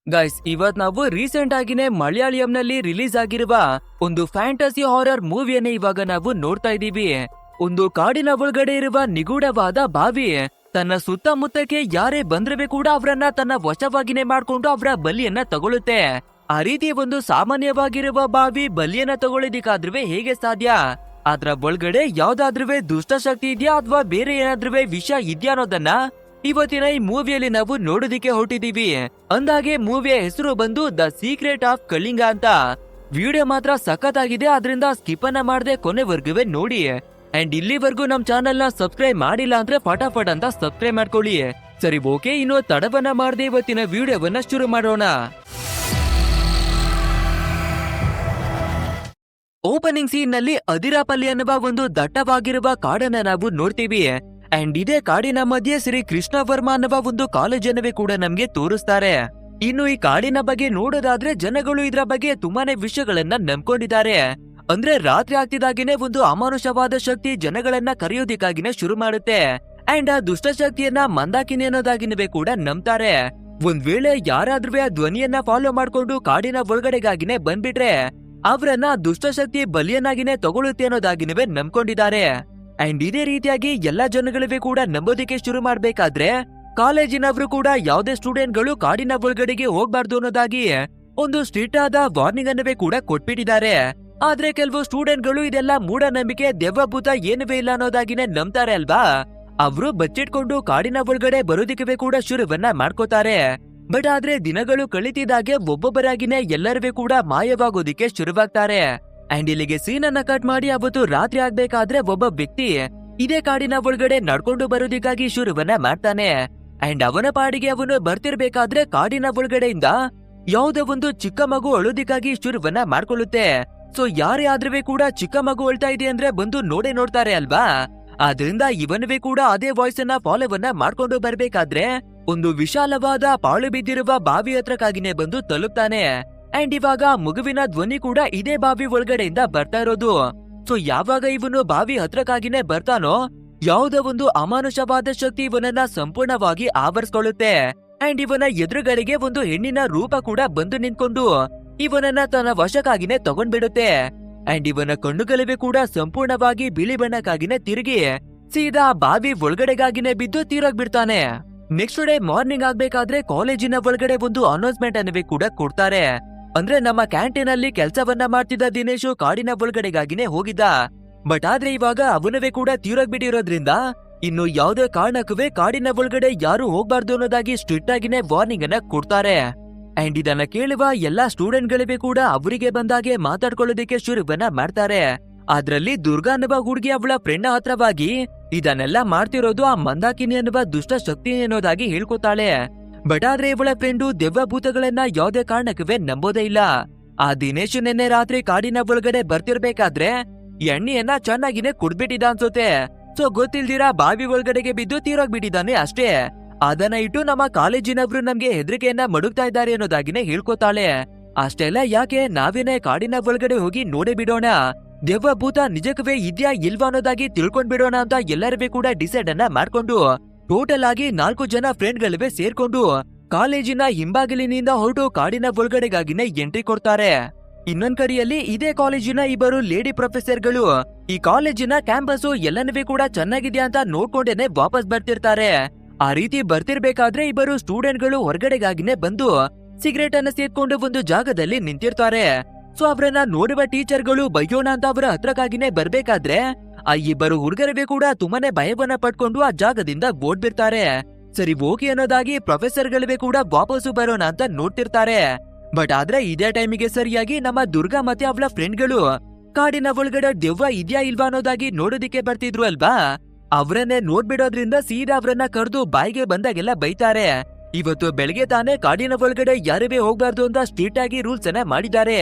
Guys, ಇವತ್ ನಾವು recent ಆಗಿನೇ ಮಲಯಾಳಿಯಂನಲ್ಲಿ release ಆಗಿರುವ ಒಂದು ಫ್ಯಾಂಟಸಿ ಹಾರರ್ ಮೂವಿಯನ್ನೇ ಇವಾಗ ನಾವು ನೋಡ್ತಾ ಇದೀವಿ. ಒಂದು ಕಾಡಿನ ಒಳಗಡೆ ಇರುವ ನಿಗೂಢವಾದ ಬಾವಿ ತನ್ನ ಸುತ್ತಮುತ್ತಕ್ಕೆ ಯಾರೇ ಬಂದ್ರೆ ಕೂಡ ಅವರನ್ನ ತನ್ನ ವಶವಾಗಿನೇ ಮಾಡ್ಕೊಂಡು ಅವರ ಬಲಿಯನ್ನ ತಗೊಳುತ್ತೆ. ಆ ರೀತಿ ಒಂದು ಸಾಮಾನ್ಯವಾಗಿರುವ ಬಾವಿ ಬಲಿಯನ್ನ ತಗೊಳ್ಳೋದಿಕ್ಕಾದ್ರೂ ಹೇಗೆ ಸಾಧ್ಯ? ಅದ್ರ ಒಳಗಡೆ ಯಾವ್ದಾದ್ರೂ ದುಷ್ಟಶಕ್ತಿ ಇದೆಯಾ ಅಥವಾ ಬೇರೆ ಏನಾದ್ರೂ ವಿಷಯ ಇದೆಯಾ ಅನ್ನೋದನ್ನ ಇವತ್ತಿನ ಈ ಮೂವಿಯಲ್ಲಿ ನಾವು ನೋಡೋದಿಕ್ಕೆ ಹೊರಟಿದೀವಿ. ಅಂದಾಗೆ ಮೂವಿಯ ಹೆಸರು ಬಂದು ದ ಸೀಕ್ರೆಟ್ ಆಫ್ ಕಳಿಂಗ ಅಂತ. ವಿಡಿಯೋ ಮಾತ್ರ ಸಖತ್ತಾಗಿದೆ, ಆದ್ರಿಂದ ಸ್ಕಿಪ್ ಅನ್ನ ಮಾಡದೆ ಕೊನೆವರೆಗೂ ನೋಡಿ. ಅಂಡ್ ಇಲ್ಲಿವರೆಗೂ ನಮ್ ಚಾನೆಲ್ ನ ಸಬ್ಸ್ಕ್ರೈಬ್ ಮಾಡಿಲ್ಲ ಅಂದ್ರೆ ಫಟಾಫಟ್ ಅಂತ ಸಬ್ಸ್ಕ್ರೈಬ್ ಮಾಡ್ಕೊಳ್ಳಿ. ಸರಿ, ಓಕೆ, ಇನ್ನು ತಡವನ್ನ ಮಾಡದೆ ಇವತ್ತಿನ ವಿಡಿಯೋವನ್ನ ಶುರು ಮಾಡೋಣ. ಓಪನಿಂಗ್ ಸೀನ್ ನಲ್ಲಿ ಅದಿರಾಪಲ್ಲಿ ಅನ್ನುವ ಒಂದು ದಟ್ಟವಾಗಿರುವ ಕಾಡನ್ನ ನಾವು ನೋಡ್ತೀವಿ. ಅಂಡ್ ಇದೇ ಕಾಡಿನ ಮಧ್ಯೆ ಶ್ರೀ ಕೃಷ್ಣ ವರ್ಮ ಅನ್ನುವ ಒಂದು ಕಾಲೇಜನ್ನವೇ ಕೂಡ ನಮ್ಗೆ ತೋರಿಸ್ತಾರೆ. ಇನ್ನು ಈ ಕಾಡಿನ ಬಗ್ಗೆ ನೋಡೋದಾದ್ರೆ ಜನಗಳು ಇದ್ರ ಬಗ್ಗೆ ತುಂಬಾನೇ ವಿಷಯಗಳನ್ನ ನಂಬ್ಕೊಂಡಿದ್ದಾರೆ. ಅಂದ್ರೆ ರಾತ್ರಿ ಆಗ್ತಿದಾಗಿನೇ ಒಂದು ಅಮಾನುಷವಾದ ಶಕ್ತಿ ಜನಗಳನ್ನ ಕರೆಯೋದಿಕ್ಕಾಗಿನೇ ಶುರು ಮಾಡುತ್ತೆ. ಅಂಡ್ ಆ ದುಷ್ಟಶಕ್ತಿಯನ್ನ ಮಂದಾಕಿನಿ ಅನ್ನೋದಾಗಿನವೇ ಕೂಡ ನಂಬ್ತಾರೆ. ಒಂದ್ ವೇಳೆ ಯಾರಾದ್ರೂ ಆ ಧ್ವನಿಯನ್ನ ಫಾಲೋ ಮಾಡ್ಕೊಂಡು ಕಾಡಿನ ಒಳಗಡೆಗಾಗಿನೇ ಬಂದ್ಬಿಟ್ರೆ ಅವರನ್ನ ದುಷ್ಟಶಕ್ತಿ ಬಲಿಯನ್ನಾಗಿನೇ ತಗೊಳುತ್ತೆ ಅನ್ನೋದಾಗಿನವೇ ನಂಬ್ಕೊಂಡಿದ್ದಾರೆ. ಅಂಡ್ ಇದೇ ರೀತಿಯಾಗಿ ಎಲ್ಲಾ ಜನಗಳಿಗೂ ಕೂಡ ನಂಬೋದಿಕ್ಕೆ ಶುರು ಮಾಡ್ಬೇಕಾದ್ರೆ ಕಾಲೇಜಿನವರು ಕೂಡ ಯಾವುದೇ ಸ್ಟೂಡೆಂಟ್ಗಳು ಕಾಡಿನ ಒಳಗಡೆಗೆ ಹೋಗ್ಬಾರ್ದು ಅನ್ನೋದಾಗಿ ಒಂದು ಸ್ಟ್ರಿಕ್ಟ್ ಆದ ವಾರ್ನಿಂಗ್ ಅನ್ನವೇ ಕೂಡ ಕೊಟ್ಬಿಟ್ಟಿದ್ದಾರೆ. ಆದ್ರೆ ಕೆಲವು ಸ್ಟೂಡೆಂಟ್ಗಳು ಇದೆಲ್ಲ ಮೂಢನಂಬಿಕೆ, ದೆವ್ವಭೂತ ಏನುವೇ ಇಲ್ಲ ಅನ್ನೋದಾಗಿನೇ ನಂಬ್ತಾರೆ ಅಲ್ವಾ. ಅವರು ಬಚ್ಚಿಟ್ಕೊಂಡು ಕಾಡಿನ ಒಳಗಡೆ ಬರೋದಿಕ್ಕೆ ಕೂಡ ಶುರುವನ್ನ ಮಾಡ್ಕೋತಾರೆ. ಬಟ್ ಆದ್ರೆ ದಿನಗಳು ಕಳಿತಿದ್ದಾಗೆ ಒಬ್ಬೊಬ್ಬರಾಗಿನೇ ಎಲ್ಲರಿಗೂ ಕೂಡ ಮಾಯವಾಗೋದಿಕ್ಕೆ ಶುರುವಾಗ್ತಾರೆ. ಅಂಡ್ ಇಲ್ಲಿಗೆ ಸೀನ್ ಅನ್ನ ಕಟ್ ಮಾಡಿ ಅವತ್ತು ರಾತ್ರಿ ಆಗ್ಬೇಕಾದ್ರೆ ಒಬ್ಬ ವ್ಯಕ್ತಿ ಇದೇ ಕಾಡಿನ ಒಳಗಡೆ ನಡ್ಕೊಂಡು ಬರೋದಿಕ್ಕಾಗಿ ಶುರುವನ್ನ ಮಾಡ್ತಾನೆ. ಅಂಡ್ ಅವನ ಪಾಡಿಗೆ ಅವನು ಬರ್ತಿರ್ಬೇಕಾದ್ರೆ ಕಾಡಿನ ಒಳಗಡೆಯಿಂದ ಯಾವುದೋ ಒಂದು ಚಿಕ್ಕ ಮಗು ಅಳೋದಿಕ್ಕಾಗಿ ಶುರುವನ್ನ ಮಾಡ್ಕೊಳ್ಳುತ್ತೆ. ಸೊ ಯಾರೇ ಆದ್ರೂ ಕೂಡ ಚಿಕ್ಕ ಮಗು ಅಳ್ತಾ ಇದೆ ಅಂದ್ರೆ ಬಂದು ನೋಡೇ ನೋಡ್ತಾರೆ ಅಲ್ವಾ. ಆದ್ರಿಂದ ಇವನವೇ ಕೂಡ ಅದೇ ವಾಯ್ಸ್ ಅನ್ನ ಫಾಲೋವನ್ನ ಮಾಡ್ಕೊಂಡು ಬರ್ಬೇಕಾದ್ರೆ ಒಂದು ವಿಶಾಲವಾದ ಪಾಳು ಬಿದ್ದಿರುವ ಬಾವಿ ಹತ್ರಕ್ಕಾಗಿನೇ ಬಂದು ತಲುಪ್ತಾನೆ. ಅಂಡ್ ಇವಾಗ ಮಗುವಿನ ಧ್ವನಿ ಕೂಡ ಇದೇ ಬಾವಿ ಒಳಗಡೆಯಿಂದ ಬರ್ತಾ ಇರೋದು. ಸೊ ಯಾವಾಗ ಇವನು ಬಾವಿ ಹತ್ರಕ್ಕಾಗಿನೇ ಬರ್ತಾನೋ ಯಾವುದೋ ಒಂದು ಅಮಾನುಷವಾದ ಶಕ್ತಿ ಇವನನ್ನ ಸಂಪೂರ್ಣವಾಗಿ ಆವರಿಸ್ಕೊಳ್ಳುತ್ತೆ. ಅಂಡ್ ಇವನ ಎದುರುಗಡೆಗೆ ಒಂದು ಹೆಣ್ಣಿನ ರೂಪ ಕೂಡ ಬಂದು ನಿಂತ್ಕೊಂಡು ಇವನನ್ನ ತನ್ನ ವಶಕ್ಕಾಗಿನೇ ತಗೊಂಡ್ಬಿಡುತ್ತೆ. ಅಂಡ್ ಇವನ ಕಣ್ಣುಗಳಿವೆ ಕೂಡ ಸಂಪೂರ್ಣವಾಗಿ ಬಿಳಿ ಬಣ್ಣಕ್ಕಾಗಿನೇ ತಿರುಗಿ ಸೀದಾ ಬಾವಿ ಒಳಗಡೆಗಾಗಿನೇ ಬಿದ್ದು ತೀರೋಗ್ಬಿಡ್ತಾನೆ. ನೆಕ್ಸ್ಟ್ ಡೇ ಮಾರ್ನಿಂಗ್ ಆಗ್ಬೇಕಾದ್ರೆ ಕಾಲೇಜಿನ ಒಳಗಡೆ ಒಂದು ಅನೌನ್ಸ್ಮೆಂಟ್ ಅನ್ನವೇ ಕೂಡ ಕೊಡ್ತಾರೆ. ಅಂದ್ರೆ ನಮ್ಮ ಕ್ಯಾಂಟೀನ್ ಅಲ್ಲಿ ಕೆಲಸವನ್ನ ಮಾಡ್ತಿದ್ದ ದಿನೇಶು ಕಾಡಿನ ಒಳಗಡೆಗಾಗಿನೇ ಹೋಗಿದ್ದ. ಬಟ್ ಆದ್ರೆ ಇವಾಗ ಅವನವೇ ಕೂಡ ತೀರೋಗ್ಬಿಟ್ಟಿರೋದ್ರಿಂದ ಇನ್ನು ಯಾವುದೇ ಕಾರಣಕ್ಕೂ ಕಾಡಿನ ಒಳಗಡೆ ಯಾರು ಹೋಗ್ಬಾರ್ದು ಅನ್ನೋದಾಗಿ ಸ್ಟ್ರಿಕ್ಟ್ ಆಗಿನೇ ವಾರ್ನಿಂಗ್ ಅನ್ನ ಕೊಡ್ತಾರೆ. ಅಂಡ್ ಇದನ್ನ ಕೇಳುವ ಎಲ್ಲಾ ಸ್ಟೂಡೆಂಟ್ ಗಳಿಗೂ ಕೂಡ ಅವರಿಗೆ ಬಂದಾಗೆ ಮಾತಾಡ್ಕೊಳ್ಳೋದಿಕ್ಕೆ ಶುರುವನ್ನ ಮಾಡ್ತಾರೆ. ಅದ್ರಲ್ಲಿ ದುರ್ಗಾ ಅನ್ನುವ ಹುಡುಗಿ ಅವಳ ಫ್ರೆಂಡ್ ಹತ್ರವಾಗಿ ಇದನ್ನೆಲ್ಲ ಮಾಡ್ತಿರೋದು ಆ ಮಂದಾಕಿನಿ ಅನ್ನುವ ದುಷ್ಟ ಶಕ್ತಿ ಅನ್ನೋದಾಗಿ ಹೇಳ್ಕೊತಾಳೆ. ಬಟ್ ಆದ್ರೆ ಇವಳ ಫ್ರೆಂಡು ದೆವ್ವಭೂತಗಳನ್ನ ಯಾವುದೇ ಕಾರಣಕ್ಕೂ ನಂಬೋದೇ ಇಲ್ಲ. ಆ ದಿನೇಶ್ ನಿನ್ನೆ ರಾತ್ರಿ ಕಾಡಿನ ಒಳಗಡೆ ಬರ್ತಿರ್ಬೇಕಾದ್ರೆ ಎಣ್ಣೆಯನ್ನ ಚೆನ್ನಾಗಿನೇ ಕುಡ್ಬಿಟ್ಟಿದ ಅನ್ಸುತ್ತೆ. ಸೊ ಗೊತ್ತಿಲ್ದಿರ ಬಾವಿ ಒಳಗಡೆಗೆ ಬಿದ್ದು ತೀರೋಗ್ಬಿಟ್ಟಿದ್ದಾನೆ ಅಷ್ಟೇ. ಅದನ್ನ ಇಟ್ಟು ನಮ್ಮ ಕಾಲೇಜಿನವ್ರು ನಮ್ಗೆ ಹೆದರಿಕೆಯನ್ನ ಮಡುಗ್ತಾ ಇದ್ದಾರೆ ಅನ್ನೋದಾಗಿನೇ ಹೇಳ್ಕೊತಾಳೆ. ಅಷ್ಟೆಲ್ಲ ಯಾಕೆ, ನಾವೇನೇ ಕಾಡಿನ ಒಳಗಡೆ ಹೋಗಿ ನೋಡೇ ಬಿಡೋಣ, ದೆವ್ವಭೂತ ನಿಜಕ್ಕೂ ಇದ್ಯಾ ಇಲ್ವಾ ಅನ್ನೋದಾಗಿ ತಿಳ್ಕೊಂಡ್ ಬಿಡೋಣ ಅಂತ ಎಲ್ಲರಿಗೂ ಕೂಡ ಡಿಸೈಡ್ ಅನ್ನ ಮಾಡ್ಕೊಂಡು ಟೋಟಲ್ ಆಗಿ 4 ಜನ ಫ್ರೆಂಡ್ ಗಳಿವೆ ಸೇರ್ಕೊಂಡು ಕಾಲೇಜಿನ ಹಿಂಬಾಗಿಲಿನಿಂದ ಹೊರಟು ಕಾಡಿನ ಒಳಗಡೆಗಾಗಿನೇ ಎಂಟ್ರಿ ಕೊಡ್ತಾರೆ. ಇನ್ನೊಂದ್ ಕಡೆಯಲ್ಲಿ ಇದೇ ಕಾಲೇಜಿನ ಇಬ್ಬರು ಲೇಡಿ ಪ್ರೊಫೆಸರ್ಗಳು ಈ ಕಾಲೇಜಿನ ಕ್ಯಾಂಪಸ್ ಎಲ್ಲನೂ ಕೂಡ ಚೆನ್ನಾಗಿದ್ಯಾ ಅಂತ ನೋಡ್ಕೊಂಡೇನೆ ವಾಪಸ್ ಬರ್ತಿರ್ತಾರೆ. ಆ ರೀತಿ ಬರ್ತಿರ್ಬೇಕಾದ್ರೆ ಇಬ್ಬರು ಸ್ಟೂಡೆಂಟ್ಗಳು ಹೊರಗಡೆಗಾಗಿನೇ ಬಂದು ಸಿಗರೇಟ್ ಅನ್ನ ಸೇರ್ಕೊಂಡು ಒಂದು ಜಾಗದಲ್ಲಿ ನಿಂತಿರ್ತಾರೆ. ಸೊ ಅವರನ್ನ ನೋಡುವ ಟೀಚರ್ಗಳು ಬೈಯೋಣ ಅಂತ ಅವರ ಹತ್ರಕ್ಕಾಗಿನೇ ಬರ್ಬೇಕಾದ್ರೆ ಆ ಇಬ್ಬರು ಹುಡುಗರಿಗೂ ಕೂಡ ತುಂಬಾನೇ ಭಯವನ್ನ ಪಡ್ಕೊಂಡು ಆ ಜಾಗದಿಂದ ಓಡ್ಬಿಡ್ತಾರೆ. ಸರಿ ಓಕೆ ಅನ್ನೋದಾಗಿ ಪ್ರೊಫೆಸರ್ಗಳಿಗೂ ಕೂಡ ವಾಪಸ್ಸು ಬರೋಣ ಅಂತ ನೋಡ್ತಿರ್ತಾರೆ. ಬಟ್ ಆದ್ರೆ ಇದೇ ಟೈಮಿಗೆ ಸರಿಯಾಗಿ ನಮ್ಮ ದುರ್ಗಾ ಮತ್ತೆ ಅವಳ ಫ್ರೆಂಡ್ಗಳು ಕಾಡಿನ ಒಳಗಡೆ ದೆವ್ವ ಇದ್ಯಾ ಇಲ್ವಾ ಅನ್ನೋದಾಗಿ ನೋಡೋದಿಕ್ಕೆ ಬರ್ತಿದ್ರು ಅಲ್ವಾ. ಅವರನ್ನೇ ನೋಡ್ಬಿಡೋದ್ರಿಂದ ಸೀದಾ ಅವರನ್ನ ಕರೆದು ಬಾಯಿಗೆ ಬಂದಾಗೆಲ್ಲ ಬೈತಾರೆ. ಇವತ್ತು ಬೆಳಗ್ಗೆ ತಾನೇ ಕಾಡಿನ ಒಳಗಡೆ ಯಾರೇ ಹೋಗ್ಬಾರ್ದು ಅಂತ ಸ್ಟ್ರಿಕ್ಟ್ ಆಗಿ ರೂಲ್ಸ್ ಅನ್ನ ಮಾಡಿದ್ದಾರೆ.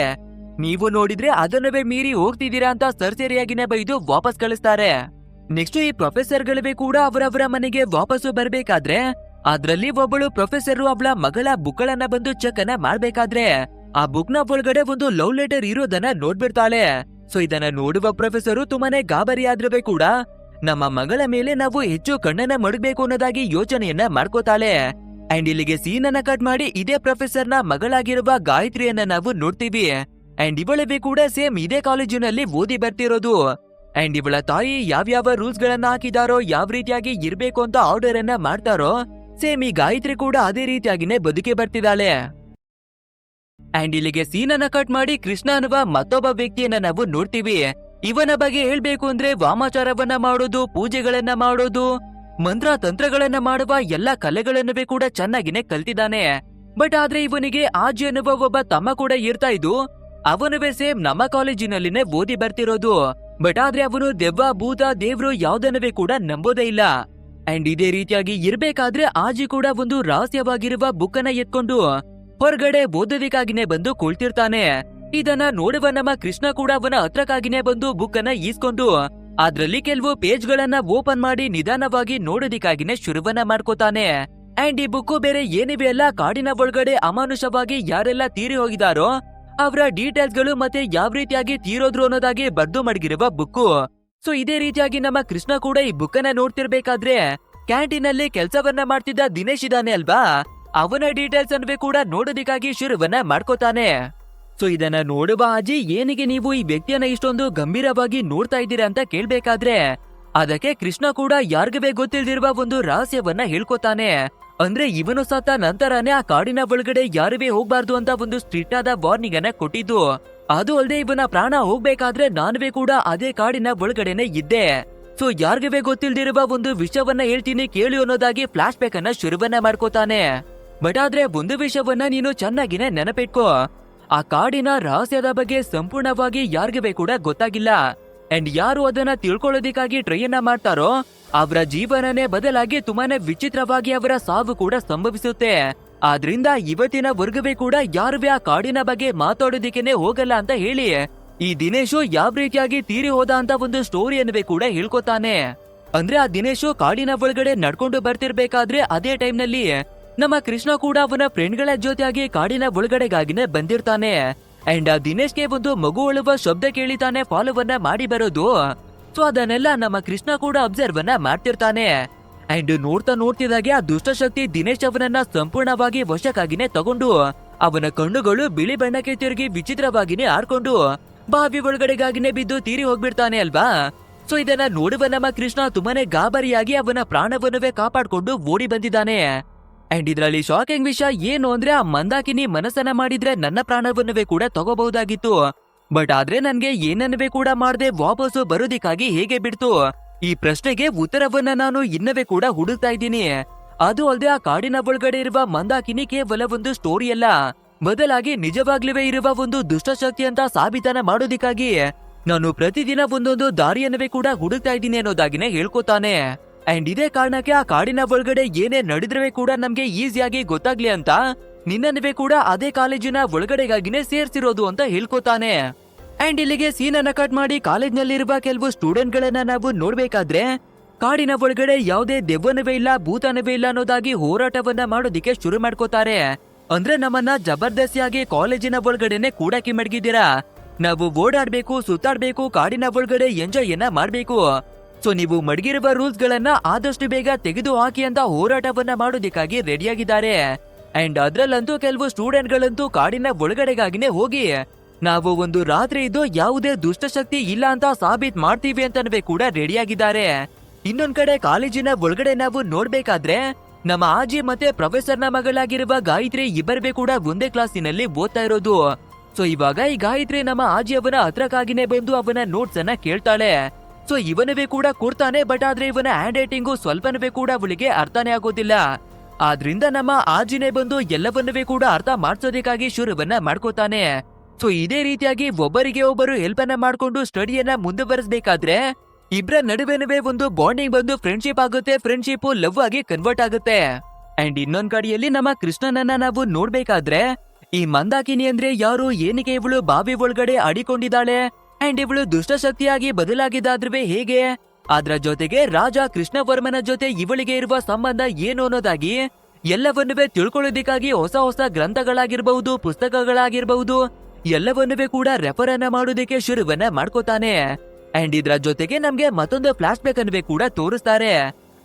ನೀವು ನೋಡಿದ್ರೆ ಅದನ್ನವೇ ಮೀರಿ ಹೋಗ್ತಿದ್ದೀರಾ ಅಂತ ಸರ್ಸರಿಯಾಗಿನೇ ಬೈದು ವಾಪಸ್ ಕಳಿಸ್ತಾರೆ. ನೆಕ್ಸ್ಟ್ ಈ ಪ್ರೊಫೆಸರ್ಗಳಿಗೂ ಕೂಡ ಅವರವರ ಮನೆಗೆ ವಾಪಸ್ಸು ಬರ್ಬೇಕಾದ್ರೆ ಅದ್ರಲ್ಲಿ ಒಬ್ಬಳು ಪ್ರೊಫೆಸರ್ ಅವಳ ಮಗಳ ಬುಕ್ಗಳನ್ನ ಬಂದು ಚೆಕ್ ಅನ್ನ ಮಾಡ್ಬೇಕಾದ್ರೆ ಆ ಬುಕ್ ನ ಒಳಗಡೆ ಒಂದು ಲವ್ ಲೆಟರ್ ಇರೋದನ್ನ ನೋಡ್ಬಿಡ್ತಾಳೆ. ಸೊ ಇದನ್ನ ನೋಡುವ ಪ್ರೊಫೆಸರ್ ತುಂಬಾನೇ ಗಾಬರಿ ಆದ್ರೂ ಕೂಡ ನಮ್ಮ ಮಗಳ ಮೇಲೆ ನಾವು ಹೆಚ್ಚು ಕಣ್ಣನ್ನ ಮಡಗಬೇಕು ಅನ್ನೋದಾಗಿ ಯೋಚನೆಯನ್ನ ಮಾಡ್ಕೋತಾಳೆ. ಅಂಡ್ ಇಲ್ಲಿಗೆ ಸೀನ್ ಅನ್ನ ಕಟ್ ಮಾಡಿ ಇದೇ ಪ್ರೊಫೆಸರ್ ನ ಮಗಳಾಗಿರುವ ಗಾಯತ್ರಿಯನ್ನ ನಾವು ನೋಡ್ತೀವಿ. ಅಂಡ್ ಇವಳವೇ ಕೂಡ ಸೇಮ್ ಇದೇ ಕಾಲೇಜಿನಲ್ಲಿ ಓದಿ ಬರ್ತಿರೋದು. ಅಂಡ್ ಇವಳ ತಾಯಿ ಯಾವ್ಯಾವ ರೂಲ್ಸ್ ಗಳನ್ನ ಹಾಕಿದಾರೋ, ಯಾವ ರೀತಿಯಾಗಿ ಇರ್ಬೇಕು ಅಂತ ಆರ್ಡರ್ ಅನ್ನ ಮಾಡ್ತಾರೋ, ಸೇಮ್ ಈ ಗಾಯತ್ರಿ ಕೂಡ ಅದೇ ರೀತಿಯಾಗಿನೇ ಬದುಕಿ ಬರ್ತಿದ್ದಾಳೆ. ಅಂಡ್ ಇಲ್ಲಿಗೆ ಸೀನ್ ಅನ್ನ ಕಟ್ ಮಾಡಿ ಕೃಷ್ಣ ಅನ್ನುವ ಮತ್ತೊಬ್ಬ ವ್ಯಕ್ತಿಯನ್ನ ನಾವು ನೋಡ್ತೀವಿ. ಇವನ ಬಗ್ಗೆ ಹೇಳ್ಬೇಕು ಅಂದ್ರೆ ವಾಮಾಚಾರವನ್ನ ಮಾಡೋದು, ಪೂಜೆಗಳನ್ನ ಮಾಡೋದು, ಮಂತ್ರ ತಂತ್ರಗಳನ್ನ ಮಾಡುವ ಎಲ್ಲ ಕಲೆಗಳನ್ನವೇ ಕೂಡ ಚೆನ್ನಾಗಿನೇ ಕಲ್ತಿದ್ದಾನೆ. ಬಟ್ ಆದ್ರೆ ಇವನಿಗೆ ಆಜಿ ಅನ್ನುವ ಒಬ್ಬ ತಮ್ಮ ಕೂಡ ಇರ್ತಾ ಇದ್ದು, ಅವನುವೇ ಸೇಮ್ ನಮ್ಮ ಕಾಲೇಜಿನಲ್ಲಿನೇ ಓದಿ ಬರ್ತಿರೋದು. ಬಟ್ ಆದ್ರೆ ಅವನು ದೆವ್ವ, ಭೂತ, ದೇವ್ರು ಯಾವ್ದನ್ನವೇ ಕೂಡ ನಂಬೋದೇ ಇಲ್ಲ. ಅಂಡ್ ಇದೇ ರೀತಿಯಾಗಿ ಇರ್ಬೇಕಾದ್ರೆ ಆಜಿ ಕೂಡ ಒಂದು ರಹಸ್ಯವಾಗಿರುವ ಬುಕ್ ಅನ್ನ ಎತ್ಕೊಂಡು ಹೊರಗಡೆ ಓದೋದಕ್ಕಾಗಿನೇ ಬಂದು ಕುಳಿತಿರ್ತಾನೆ. ಇದನ್ನ ನೋಡುವ ನಮ್ಮ ಕೃಷ್ಣ ಕೂಡ ಅವನ ಹತ್ರಕ್ಕಾಗಿನೇ ಬಂದು ಬುಕ್ ಅನ್ನ ಈಸ್ಕೊಂಡು ಅದ್ರಲ್ಲಿ ಕೆಲವು ಪೇಜ್ ಗಳನ್ನ ಓಪನ್ ಮಾಡಿ ನಿಧಾನವಾಗಿ ನೋಡೋದಿಕ್ಕಾಗಿನೇ ಶುರುವನ್ನ ಮಾಡ್ಕೋತಾನೆ. ಅಂಡ್ ಈ ಬುಕ್ ಬೇರೆ ಏನಿವೆ ಅಲ್ಲ, ಕಾಡಿನ ಒಳಗಡೆ ಅಮಾನುಷವಾಗಿ ಯಾರೆಲ್ಲ ತೀರಿ ಹೋಗಿದಾರೋ ಅವರ ಡೀಟೇಲ್ಸ್ ಗಳು ಮತ್ತೆ ಯಾವ ರೀತಿಯಾಗಿ ತೀರೋದ್ರು ಅನ್ನೋದಾಗಿ ಬರ್ದು ಮಡಗಿರುವ ಬುಕ್ಕು. ಸೊ ಇದೇ ರೀತಿಯಾಗಿ ನಮ್ಮ ಕೃಷ್ಣ ಕೂಡ ಈ ಬುಕ್ ಅನ್ನ ನೋಡ್ತಿರ್ಬೇಕಾದ್ರೆ ಕ್ಯಾಂಟೀನ್ ಅಲ್ಲಿ ಕೆಲಸವನ್ನ ಮಾಡ್ತಿದ್ದ ದಿನೇಶ್ ಇದಾನೆ ಅಲ್ವಾ, ಅವನ ಡೀಟೇಲ್ಸ್ ಅನ್ವೇ ಕೂಡ ನೋಡೋದಿಕ್ಕಾಗಿ ಶುರುವನ್ನ ಮಾಡ್ಕೋತಾನೆ. ಸೊ ಇದನ್ನ ನೋಡುವ ಅಜ್ಜಿ, ಏನಿಗೆ ನೀವು ಈ ವ್ಯಕ್ತಿಯನ್ನ ಇಷ್ಟೊಂದು ಗಂಭೀರವಾಗಿ ನೋಡ್ತಾ ಇದ್ದೀರಾ ಅಂತ ಕೇಳ್ಬೇಕಾದ್ರೆ ಅದಕ್ಕೆ ಕೃಷ್ಣ ಕೂಡ ಯಾರಿಗವೇ ಗೊತ್ತಿಲ್ದಿರುವ ಒಂದು ರಹಸ್ಯವನ್ನ ಹೇಳ್ಕೊತಾನೆ. ಅಂದ್ರೆ ಇವನು ಸತ್ತ ನಂತರನೇ ಆ ಕಾಡಿನ ಒಳಗಡೆ ಯಾರುವೇ ಹೋಗ್ಬಾರ್ದು ಅಂತ ಒಂದು ಸ್ಟ್ರಿಕ್ಟ್ ಆದ ವಾರ್ನಿಂಗ್ ಅನ್ನ ಕೊಟ್ಟಿದ್ದು. ಅದು ಅಲ್ಲದೆ ಇವನ ಪ್ರಾಣ ಹೋಗ್ಬೇಕಾದ್ರೆ ನಾನುವೇ ಕೂಡ ಅದೇ ಕಾಡಿನ ಒಳಗಡೆನೆ ಇದ್ದೆ. ಸೊ ಯಾರಿಗವೇ ಗೊತ್ತಿಲ್ದಿರುವ ಒಂದು ವಿಷಯವನ್ನ ಹೇಳ್ತೀನಿ ಕೇಳಿ ಅನ್ನೋದಾಗಿ ಫ್ಲಾಶ್ ಬ್ಯಾಕ್ ಅನ್ನ ಶುರುವನ್ನ ಮಾಡ್ಕೋತಾನೆ. ಬಟ್ ಆದ್ರೆ ಒಂದು ವಿಷಯವನ್ನ ನೀನು ಚೆನ್ನಾಗಿನೇ ನೆನಪಿಟ್ಕೋ, ಆ ಕಾಡಿನ ರಹಸ್ಯದ ಬಗ್ಗೆ ಸಂಪೂರ್ಣವಾಗಿ ಯಾರಿಗವೇ ಕೂಡ ಗೊತ್ತಾಗಿಲ್ಲ. ಅಂಡ್ ಯಾರು ಅದನ್ನ ತಿಳ್ಕೊಳ್ಳೋದಿಕ್ಕಾಗಿ ಟ್ರೈಯನ್ನ ಮಾಡ್ತಾರೋ ಅವರ ಜೀವನನೇ ಬದಲಾಗಿ ತುಂಬಾನೇ ವಿಚಿತ್ರವಾಗಿ ಅವರ ಸಾವು ಕೂಡ ಸಂಭವಿಸುತ್ತೆ. ಆದ್ರಿಂದ ಇವತ್ತಿನ ವರ್ಗವೇ ಕೂಡ ಯಾರುವೇ ಆ ಕಾಡಿನ ಬಗ್ಗೆ ಮಾತಾಡೋದಿಕ್ಕೇನೆ ಹೋಗಲ್ಲ ಅಂತ ಹೇಳಿ ಈ ದಿನೇಶು ಯಾವ ರೀತಿಯಾಗಿ ತೀರಿ ಹೋದ ಅಂತ ಒಂದು ಸ್ಟೋರಿಯನ್ನುವೇ ಕೂಡ ಹೇಳ್ಕೊತಾನೆ. ಅಂದ್ರೆ ಆ ದಿನೇಶು ಕಾಡಿನ ಒಳಗಡೆ ನಡ್ಕೊಂಡು ಬರ್ತಿರ್ಬೇಕಾದ್ರೆ ಅದೇ ಟೈಮ್ ನಲ್ಲಿ ನಮ್ಮ ಕೃಷ್ಣ ಕೂಡ ಅವನ ಫ್ರೆಂಡ್ ಗಳ ಜೊತೆಯಾಗಿ ಕಾಡಿನ ಒಳಗಡೆಗಾಗಿನೇ ಬಂದಿರ್ತಾನೆ. ಅಂಡ್ ಆ ದಿನೇಶ್ಗೆ ಒಂದು ಮಗು ಅಳುವ ಶಬ್ದ ಕೇಳಿತಾನೆ ಫಾಲೋವನ್ನ ಮಾಡಿ ಬರೋದು. ಸೊ ಅದನ್ನೆಲ್ಲ ನಮ್ಮ ಕೃಷ್ಣ ಕೂಡ ಅಬ್ಸರ್ವ್ ಅನ್ನ ಮಾಡ್ತಿರ್ತಾನೆ. ಅಂಡ್ ನೋಡ್ತಾ ನೋಡ್ತಿದ್ದಾಗೆ ಆ ದುಷ್ಟಶಕ್ತಿ ದಿನೇಶ್ ಅವನನ್ನ ಸಂಪೂರ್ಣವಾಗಿ ವಶಕ್ಕಾಗಿನೇ ತಗೊಂಡು ಅವನ ಕಣ್ಣುಗಳು ಬಿಳಿ ಬಣ್ಣಕ್ಕೆ ತಿರುಗಿ ವಿಚಿತ್ರವಾಗಿನೇ ಆಡ್ಕೊಂಡು ಬಾವಿ ಒಳಗಡೆಗಾಗಿನೇ ಬಿದ್ದು ತೀರಿ ಹೋಗ್ಬಿಡ್ತಾನೆ ಅಲ್ವಾ. ಸೊ ಇದನ್ನ ನೋಡುವ ನಮ್ಮ ಕೃಷ್ಣ ತುಂಬಾನೇ ಗಾಬರಿಯಾಗಿ ಅವನ ಪ್ರಾಣವನ್ನುವೇ ಕಾಪಾಡ್ಕೊಂಡು ಓಡಿ ಬಂದಿದ್ದಾನೆ. ಅಂಡ್ ಇದ್ರಲ್ಲಿ ಶಾಕಿಂಗ್ ವಿಷಯ ಏನು ಅಂದ್ರೆ ಆ ಮಂದಾಕಿನಿ ಮನಸ್ಸನ್ನ ಮಾಡಿದ್ರೆ ನನ್ನ ಪ್ರಾಣವನ್ನುವೇ ಕೂಡ ತಗೋಬಹುದಾಗಿತ್ತು. ಬಟ್ ಆದ್ರೆ ನನ್ಗೆ ಏನನ್ನುವೇ ಕೂಡ ಮಾಡದೆ ವಾಪಸ್ಸು ಬರೋದಿಕ್ಕಾಗಿ ಹೇಗೆ ಬಿಡ್ತು? ಈ ಪ್ರಶ್ನೆಗೆ ಉತ್ತರವನ್ನ ನಾನು ಇನ್ನವೇ ಕೂಡ ಹುಡುಕ್ತಾ ಇದ್ದೀನಿ. ಅದು ಅಲ್ಲದೆ ಆ ಕಾಡಿನ ಒಳಗಡೆ ಇರುವ ಮಂದಾಕಿನಿ ಕೇವಲ ಒಂದು ಸ್ಟೋರಿ ಅಲ್ಲ, ಬದಲಾಗಿ ನಿಜವಾಗ್ಲೂ ಇರುವ ಒಂದು ದುಷ್ಟಶಕ್ತಿ ಅಂತ ಸಾಬೀತನ ಮಾಡೋದಿಕ್ಕಾಗಿ ನಾನು ಪ್ರತಿದಿನ ಒಂದೊಂದು ದಾರಿಯನ್ನವೇ ಕೂಡ ಹುಡುಕ್ತಾ ಇದ್ದೀನಿ ಅನ್ನೋದಾಗಿನೇ ಹೇಳ್ಕೊತಾನೆ. ಅಂಡ್ ಇದೇ ಕಾರಣಕ್ಕೆ ಆ ಕಾಡಿನ ಒಳಗಡೆ ಏನೇ ನಡೆದ್ರವೇ ಕೂಡ ನಮ್ಗೆ ಈಸಿಯಾಗಿ ಗೊತ್ತಾಗ್ಲಿ ಅಂತ ನಿನ್ನನ್ನುವೇ ಕೂಡ ಅದೇ ಕಾಲೇಜಿನ ಒಳಗಡೆಗಾಗಿನೇ ಸೇರ್ಸಿರೋದು ಅಂತ ಹೇಳ್ಕೊತಾನೆ. ಅಂಡ್ ಇಲ್ಲಿಗೆ ಸೀನ್ ಅನ್ನ ಕಟ್ ಮಾಡಿ ಕಾಲೇಜ್ನಲ್ಲಿರುವ ಕೆಲವು ಸ್ಟೂಡೆಂಟ್ ಗಳನ್ನ ನಾವು ನೋಡ್ಬೇಕಾದ್ರೆ ಕಾಡಿನ ಒಳಗಡೆ ಯಾವುದೇ ದೆವ್ವನವೇ ಇಲ್ಲ, ಭೂತನವೇ ಇಲ್ಲ ಅನ್ನೋದಾಗಿ ಹೋರಾಟವನ್ನ ಮಾಡೋದಿಕ್ಕೆ ಶುರು ಮಾಡ್ಕೋತಾರೆ. ಅಂದ್ರೆ ನಮ್ಮನ್ನ ಜಬರ್ದಸ್ತಿಯಾಗಿ ಕಾಲೇಜಿನ ಒಳಗಡೆನೆ ಕೂಡಾಕಿ ಮಡಗಿದ್ದೀರಾ, ನಾವು ಓಡಾಡ್ಬೇಕು, ಸುತ್ತಾಡ್ಬೇಕು, ಕಾಡಿನ ಒಳಗಡೆ ಎಂಜಾಯ್ ಮಾಡ್ಬೇಕು. ಸೊ ನೀವು ಮಡಗಿರುವ ರೂಲ್ಸ್ ಗಳನ್ನ ಆದಷ್ಟು ಬೇಗ ತೆಗೆದು ಹಾಕಿ ಅಂತ ಹೋರಾಟವನ್ನ ಮಾಡೋದಿಕ್ಕಾಗಿ ರೆಡಿಯಾಗಿದ್ದಾರೆ. ಅಂಡ್ ಅದ್ರಲ್ಲಂತೂ ಕೆಲವು ಸ್ಟೂಡೆಂಟ್ ಗಳಂತೂ ಕಾಡಿನ ಒಳಗಡೆಗಾಗಿನೇ ಹೋಗಿ ನಾವು ಒಂದು ರಾತ್ರಿ ಇದ್ದು ಯಾವುದೇ ದುಷ್ಟಶಕ್ತಿ ಇಲ್ಲ ಅಂತ ಸಾಬೀತ್ ಮಾಡ್ತೀವಿ ಅಂತನವೇ ಕೂಡ ರೆಡಿಯಾಗಿದ್ದಾರೆ. ಇನ್ನೊಂದ್ ಕಡೆ ಕಾಲೇಜಿನ ಒಳಗಡೆ ನಾವು ನೋಡ್ಬೇಕಾದ್ರೆ ನಮ್ಮ ಆಜಿ ಮತ್ತೆ ಪ್ರೊಫೆಸರ್ನ ಮಗಳಾಗಿರುವ ಗಾಯತ್ರಿ ಇಬ್ಬರೇ ಕೂಡ ಒಂದೇ ಕ್ಲಾಸಿನಲ್ಲಿ ಓದ್ತಾ ಇರೋದು. ಸೊ ಇವಾಗ ಈ ಗಾಯತ್ರಿ ನಮ್ಮ ಆಜಿ ಅವನ ಹತ್ರಕ್ಕಾಗಿನೇ ಬಂದು ಅವನ ನೋಟ್ಸ್ ಅನ್ನ ಕೇಳ್ತಾಳೆ. ಸೊ ಇವನವೇ ಕೂಡ ಕೊಡ್ತಾನೆ. ಬಟ್ ಆದ್ರೆ ಇವನ ಹ್ಯಾಂಡ್ ರೈಟಿಂಗು ಸ್ವಲ್ಪನವೇ ಕೂಡ ಅವಳಿಗೆ ಅರ್ಥನೇ ಆಗೋದಿಲ್ಲ. ಆದ್ರಿಂದ ನಮ್ಮ ಆಜಿನೇ ಬಂದು ಎಲ್ಲವನ್ನವೇ ಕೂಡ ಅರ್ಥ ಮಾಡ್ಸೋದಕ್ಕಾಗಿ ಶುರುವನ್ನ ಮಾಡ್ಕೋತಾನೆ. ಸೊ ಇದೇ ರೀತಿಯಾಗಿ ಒಬ್ಬರಿಗೆ ಒಬ್ಬರು ಹೆಲ್ಪ್ ಅನ್ನ ಮಾಡ್ಕೊಂಡು ಸ್ಟಡಿಯನ್ನ ಮುಂದುವರಿಸಬೇಕಾದ್ರೆ ಇಬ್ಬರ ನಡುವೆನವೇ ಒಂದು ಬಾಂಡಿಂಗ್ ಬಂದು ಫ್ರೆಂಡ್ಶಿಪ್ ಆಗುತ್ತೆ. ಫ್ರೆಂಡ್ಶಿಪ್ ಲವ್ ಆಗಿ ಕನ್ವರ್ಟ್ ಆಗುತ್ತೆ. ಅಂಡ್ ಇನ್ನೊಂದ್ ಕಡೆಯಲ್ಲಿ ನಮ್ಮ ಕೃಷ್ಣನನ್ನ ನಾವು ನೋಡ್ಬೇಕಾದ್ರೆ ಈ ಮಂದಾಕಿನಿ ಅಂದ್ರೆ ಯಾರು, ಏನಕ್ಕೆ ಇವಳು ಬಾವಿ ಒಳಗಡೆ ಅಡಿಕೊಂಡಿದ್ದಾಳೆ, ಅಂಡ್ ಇವಳು ದುಷ್ಟಶಕ್ತಿಯಾಗಿ ಬದಲಾಗಿದ್ದಾದ್ರೂ ಹೇಗೆ, ಅದ್ರ ಜೊತೆಗೆ ರಾಜ ಕೃಷ್ಣವರ್ಮನ ಜೊತೆ ಇವಳಿಗೆ ಇರುವ ಸಂಬಂಧ ಏನು ಅನ್ನೋದಾಗಿ ಎಲ್ಲವನ್ನುವೇ ತಿಳ್ಕೊಳ್ಳೋದಿಕ್ಕಾಗಿ ಹೊಸ ಹೊಸ ಗ್ರಂಥಗಳಾಗಿರ್ಬಹುದು, ಪುಸ್ತಕಗಳಾಗಿರ್ಬಹುದು ಎಲ್ಲವನ್ನುವೇ ಕೂಡ ರೆಫರ್ ಅನ್ನ ಮಾಡೋದಕ್ಕೆ ಶುರುವನ್ನ ಮಾಡ್ಕೋತಾನೆ. ಅಂಡ್ ಇದ್ರ ಜೊತೆಗೆ ನಮ್ಗೆ ಮತ್ತೊಂದು ಫ್ಲಾಶ್ ಬ್ಯಾಕ್ ಅನ್ನುವೇ ಕೂಡ ತೋರಿಸ್ತಾರೆ.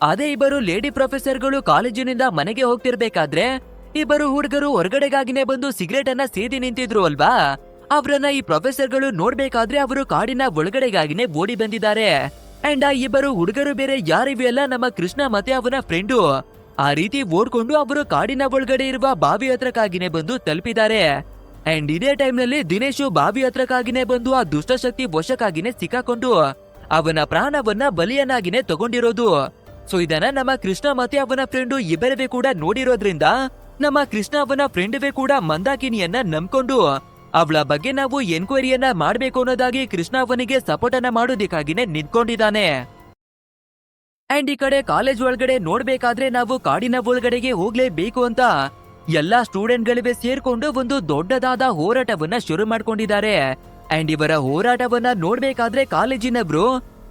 ಅದೇ ಇಬ್ಬರು ಲೇಡಿ ಪ್ರೊಫೆಸರ್ಗಳು ಕಾಲೇಜಿನಿಂದ ಮನೆಗೆ ಹೋಗ್ತಿರ್ಬೇಕಾದ್ರೆ ಇಬ್ಬರು ಹುಡುಗರು ಹೊರಗಡೆಗಾಗಿನೇ ಬಂದು ಸಿಗರೇಟ್ ಅನ್ನ ಸೇದಿ ನಿಂತಿದ್ರು ಅಲ್ವಾ. ಅವ್ರನ್ನ ಈ ಪ್ರೊಫೆಸರ್ಗಳು ನೋಡ್ಬೇಕಾದ್ರೆ ಅವರು ಕಾಡಿನ ಒಳಗಡೆಗಾಗಿನೇ ಓಡಿ ಬಂದಿದ್ದಾರೆ. ಅಂಡ್ ಆ ಇಬ್ಬರು ಹುಡುಗರು ಬೇರೆ ಯಾರಿವೆ ಅಲ್ಲ, ನಮ್ಮ ಕೃಷ್ಣ ಮತ್ತೆ ಅವನ ಫ್ರೆಂಡು. ಆ ರೀತಿ ಓಡ್ಕೊಂಡು ಅವರು ಕಾಡಿನ ಒಳಗಡೆ ಇರುವ ಬಾವಿ ಹತ್ರಕ್ಕಾಗಿನೇ ಬಂದು ತಲುಪಿದ್ದಾರೆ. ಅಂಡ್ ಇದೇ ಟೈಮ್ ನಲ್ಲಿ ದಿನೇಶು ಬಾವಿ ಹತ್ರಕ್ಕಾಗಿನೇ ಬಂದು ಆ ದುಷ್ಟಶಕ್ತಿ ವಶಕ್ಕಾಗಿನೇ ಸಿಕ್ಕಾಕೊಂಡು ಅವನ ಪ್ರಾಣವನ್ನ ಬಲಿಯನ್ನಾಗಿನೇ ತಗೊಂಡಿರೋದು. ಸೊ ಇದನ್ನ ನಮ್ಮ ಕೃಷ್ಣ ಮತ್ತೆ ಅವನ ಫ್ರೆಂಡು ಇಬ್ಬರವೇ ಕೂಡ ನೋಡಿರೋದ್ರಿಂದ ನಮ್ಮ ಕೃಷ್ಣ ಅವನ ಫ್ರೆಂಡ್ವೇ ಕೂಡ ಮಂದಾಕಿನಿಯನ್ನ ನಂಬ್ಕೊಂಡು ಅವಳ ಬಗ್ಗೆ ನಾವು ಎನ್ಕ್ವೈರಿಯನ್ನ ಮಾಡ್ಬೇಕು ಅನ್ನೋದಾಗಿ ಕೃಷ್ಣ ಅವನಿಗೆ ಸಪೋರ್ಟ್ ಅನ್ನ ಮಾಡೋದಕ್ಕಾಗಿನೇ ನಿಂತ್ಕೊಂಡಿದ್ದಾನೆ. ಅಂಡ್ ಈ ಕಡೆ ಕಾಲೇಜ್ ಒಳಗಡೆ ನೋಡ್ಬೇಕಾದ್ರೆ ನಾವು ಕಾಡಿನ ಒಳಗಡೆಗೆ ಹೋಗ್ಲೇಬೇಕು ಅಂತ ಎಲ್ಲಾ ಸ್ಟೂಡೆಂಟ್ಗಳಿವೆ ಸೇರ್ಕೊಂಡು ಒಂದು ದೊಡ್ಡದಾದ ಹೋರಾಟವನ್ನ ಶುರು ಮಾಡ್ಕೊಂಡಿದ್ದಾರೆ. ಅಂಡ್ ಇವರ ಹೋರಾಟವನ್ನ ನೋಡ್ಬೇಕಾದ್ರೆ ಕಾಲೇಜಿನಬ್ರು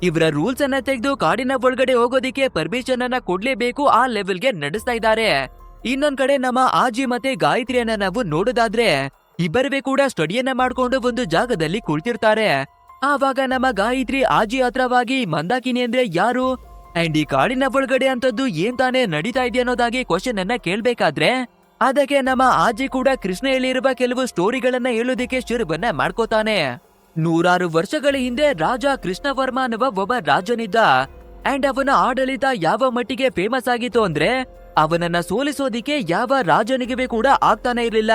ಇವರ ರೂಲ್ಸ್ ಅನ್ನ ತೆಗೆದು ಕಾಡಿನ ಒಳಗಡೆ ಹೋಗೋದಿಕ್ಕೆ ಪರ್ಮಿಷನ್ ಅನ್ನ ಕೊಡ್ಲೇಬೇಕು ಆ ಲೆವೆಲ್ಗೆ ನಡೆಸ್ತಾ ಇದ್ದಾರೆ. ಇನ್ನೊಂದ್ ಕಡೆ ನಮ್ಮ ಆಜಿ ಮತ್ತೆ ಗಾಯತ್ರಿಯನ್ನ ನಾವು ನೋಡೋದಾದ್ರೆ ಇಬ್ಬರವೇ ಕೂಡ ಸ್ಟಡಿಯನ್ನ ಮಾಡ್ಕೊಂಡು ಒಂದು ಜಾಗದಲ್ಲಿ ಕುಳಿತಿರ್ತಾರೆ. ಆವಾಗ ನಮ್ಮ ಗಾಯತ್ರಿ ಆಜಿ ಹತ್ರವಾಗಿ ಮಂದಾಕಿನಿ ಅಂದ್ರೆ ಯಾರು ಅಂಡ್ ಈ ಕಾಡಿನ ಒಳಗಡೆ ಅಂತದ್ದು ಏನ್ ತಾನೇ ನಡೀತಾ ಇದೆ ಅನ್ನೋದಾಗಿ ಕ್ವಶನ್ ಅನ್ನ ಕೇಳ್ಬೇಕಾದ್ರೆ ಅದಕ್ಕೆ ನಮ್ಮ ಆಜಿ ಕೂಡ ಕೃಷ್ಣ ಹೇಳಿರುವ ಕೆಲವು ಸ್ಟೋರಿಗಳನ್ನ ಹೇಳೋದಿಕ್ಕೆ ಶುರುವನ್ನ ಮಾಡ್ಕೋತಾನೆ. 100 ವರ್ಷಗಳ ಹಿಂದೆ ರಾಜ ಕೃಷ್ಣವರ್ಮ ಅನ್ನುವ ಒಬ್ಬ ರಾಜನಿದ್ದ. ಅಂಡ್ ಅವನ ಆಡಳಿತ ಯಾವ ಮಟ್ಟಿಗೆ ಫೇಮಸ್ ಆಗಿತ್ತು ಅಂದ್ರೆ ಅವನನ್ನ ಸೋಲಿಸೋದಿಕ್ಕೆ ಯಾವ ರಾಜನಿಗೆ ಕೂಡ ಆಗ್ತಾನೆ ಇರ್ಲಿಲ್ಲ.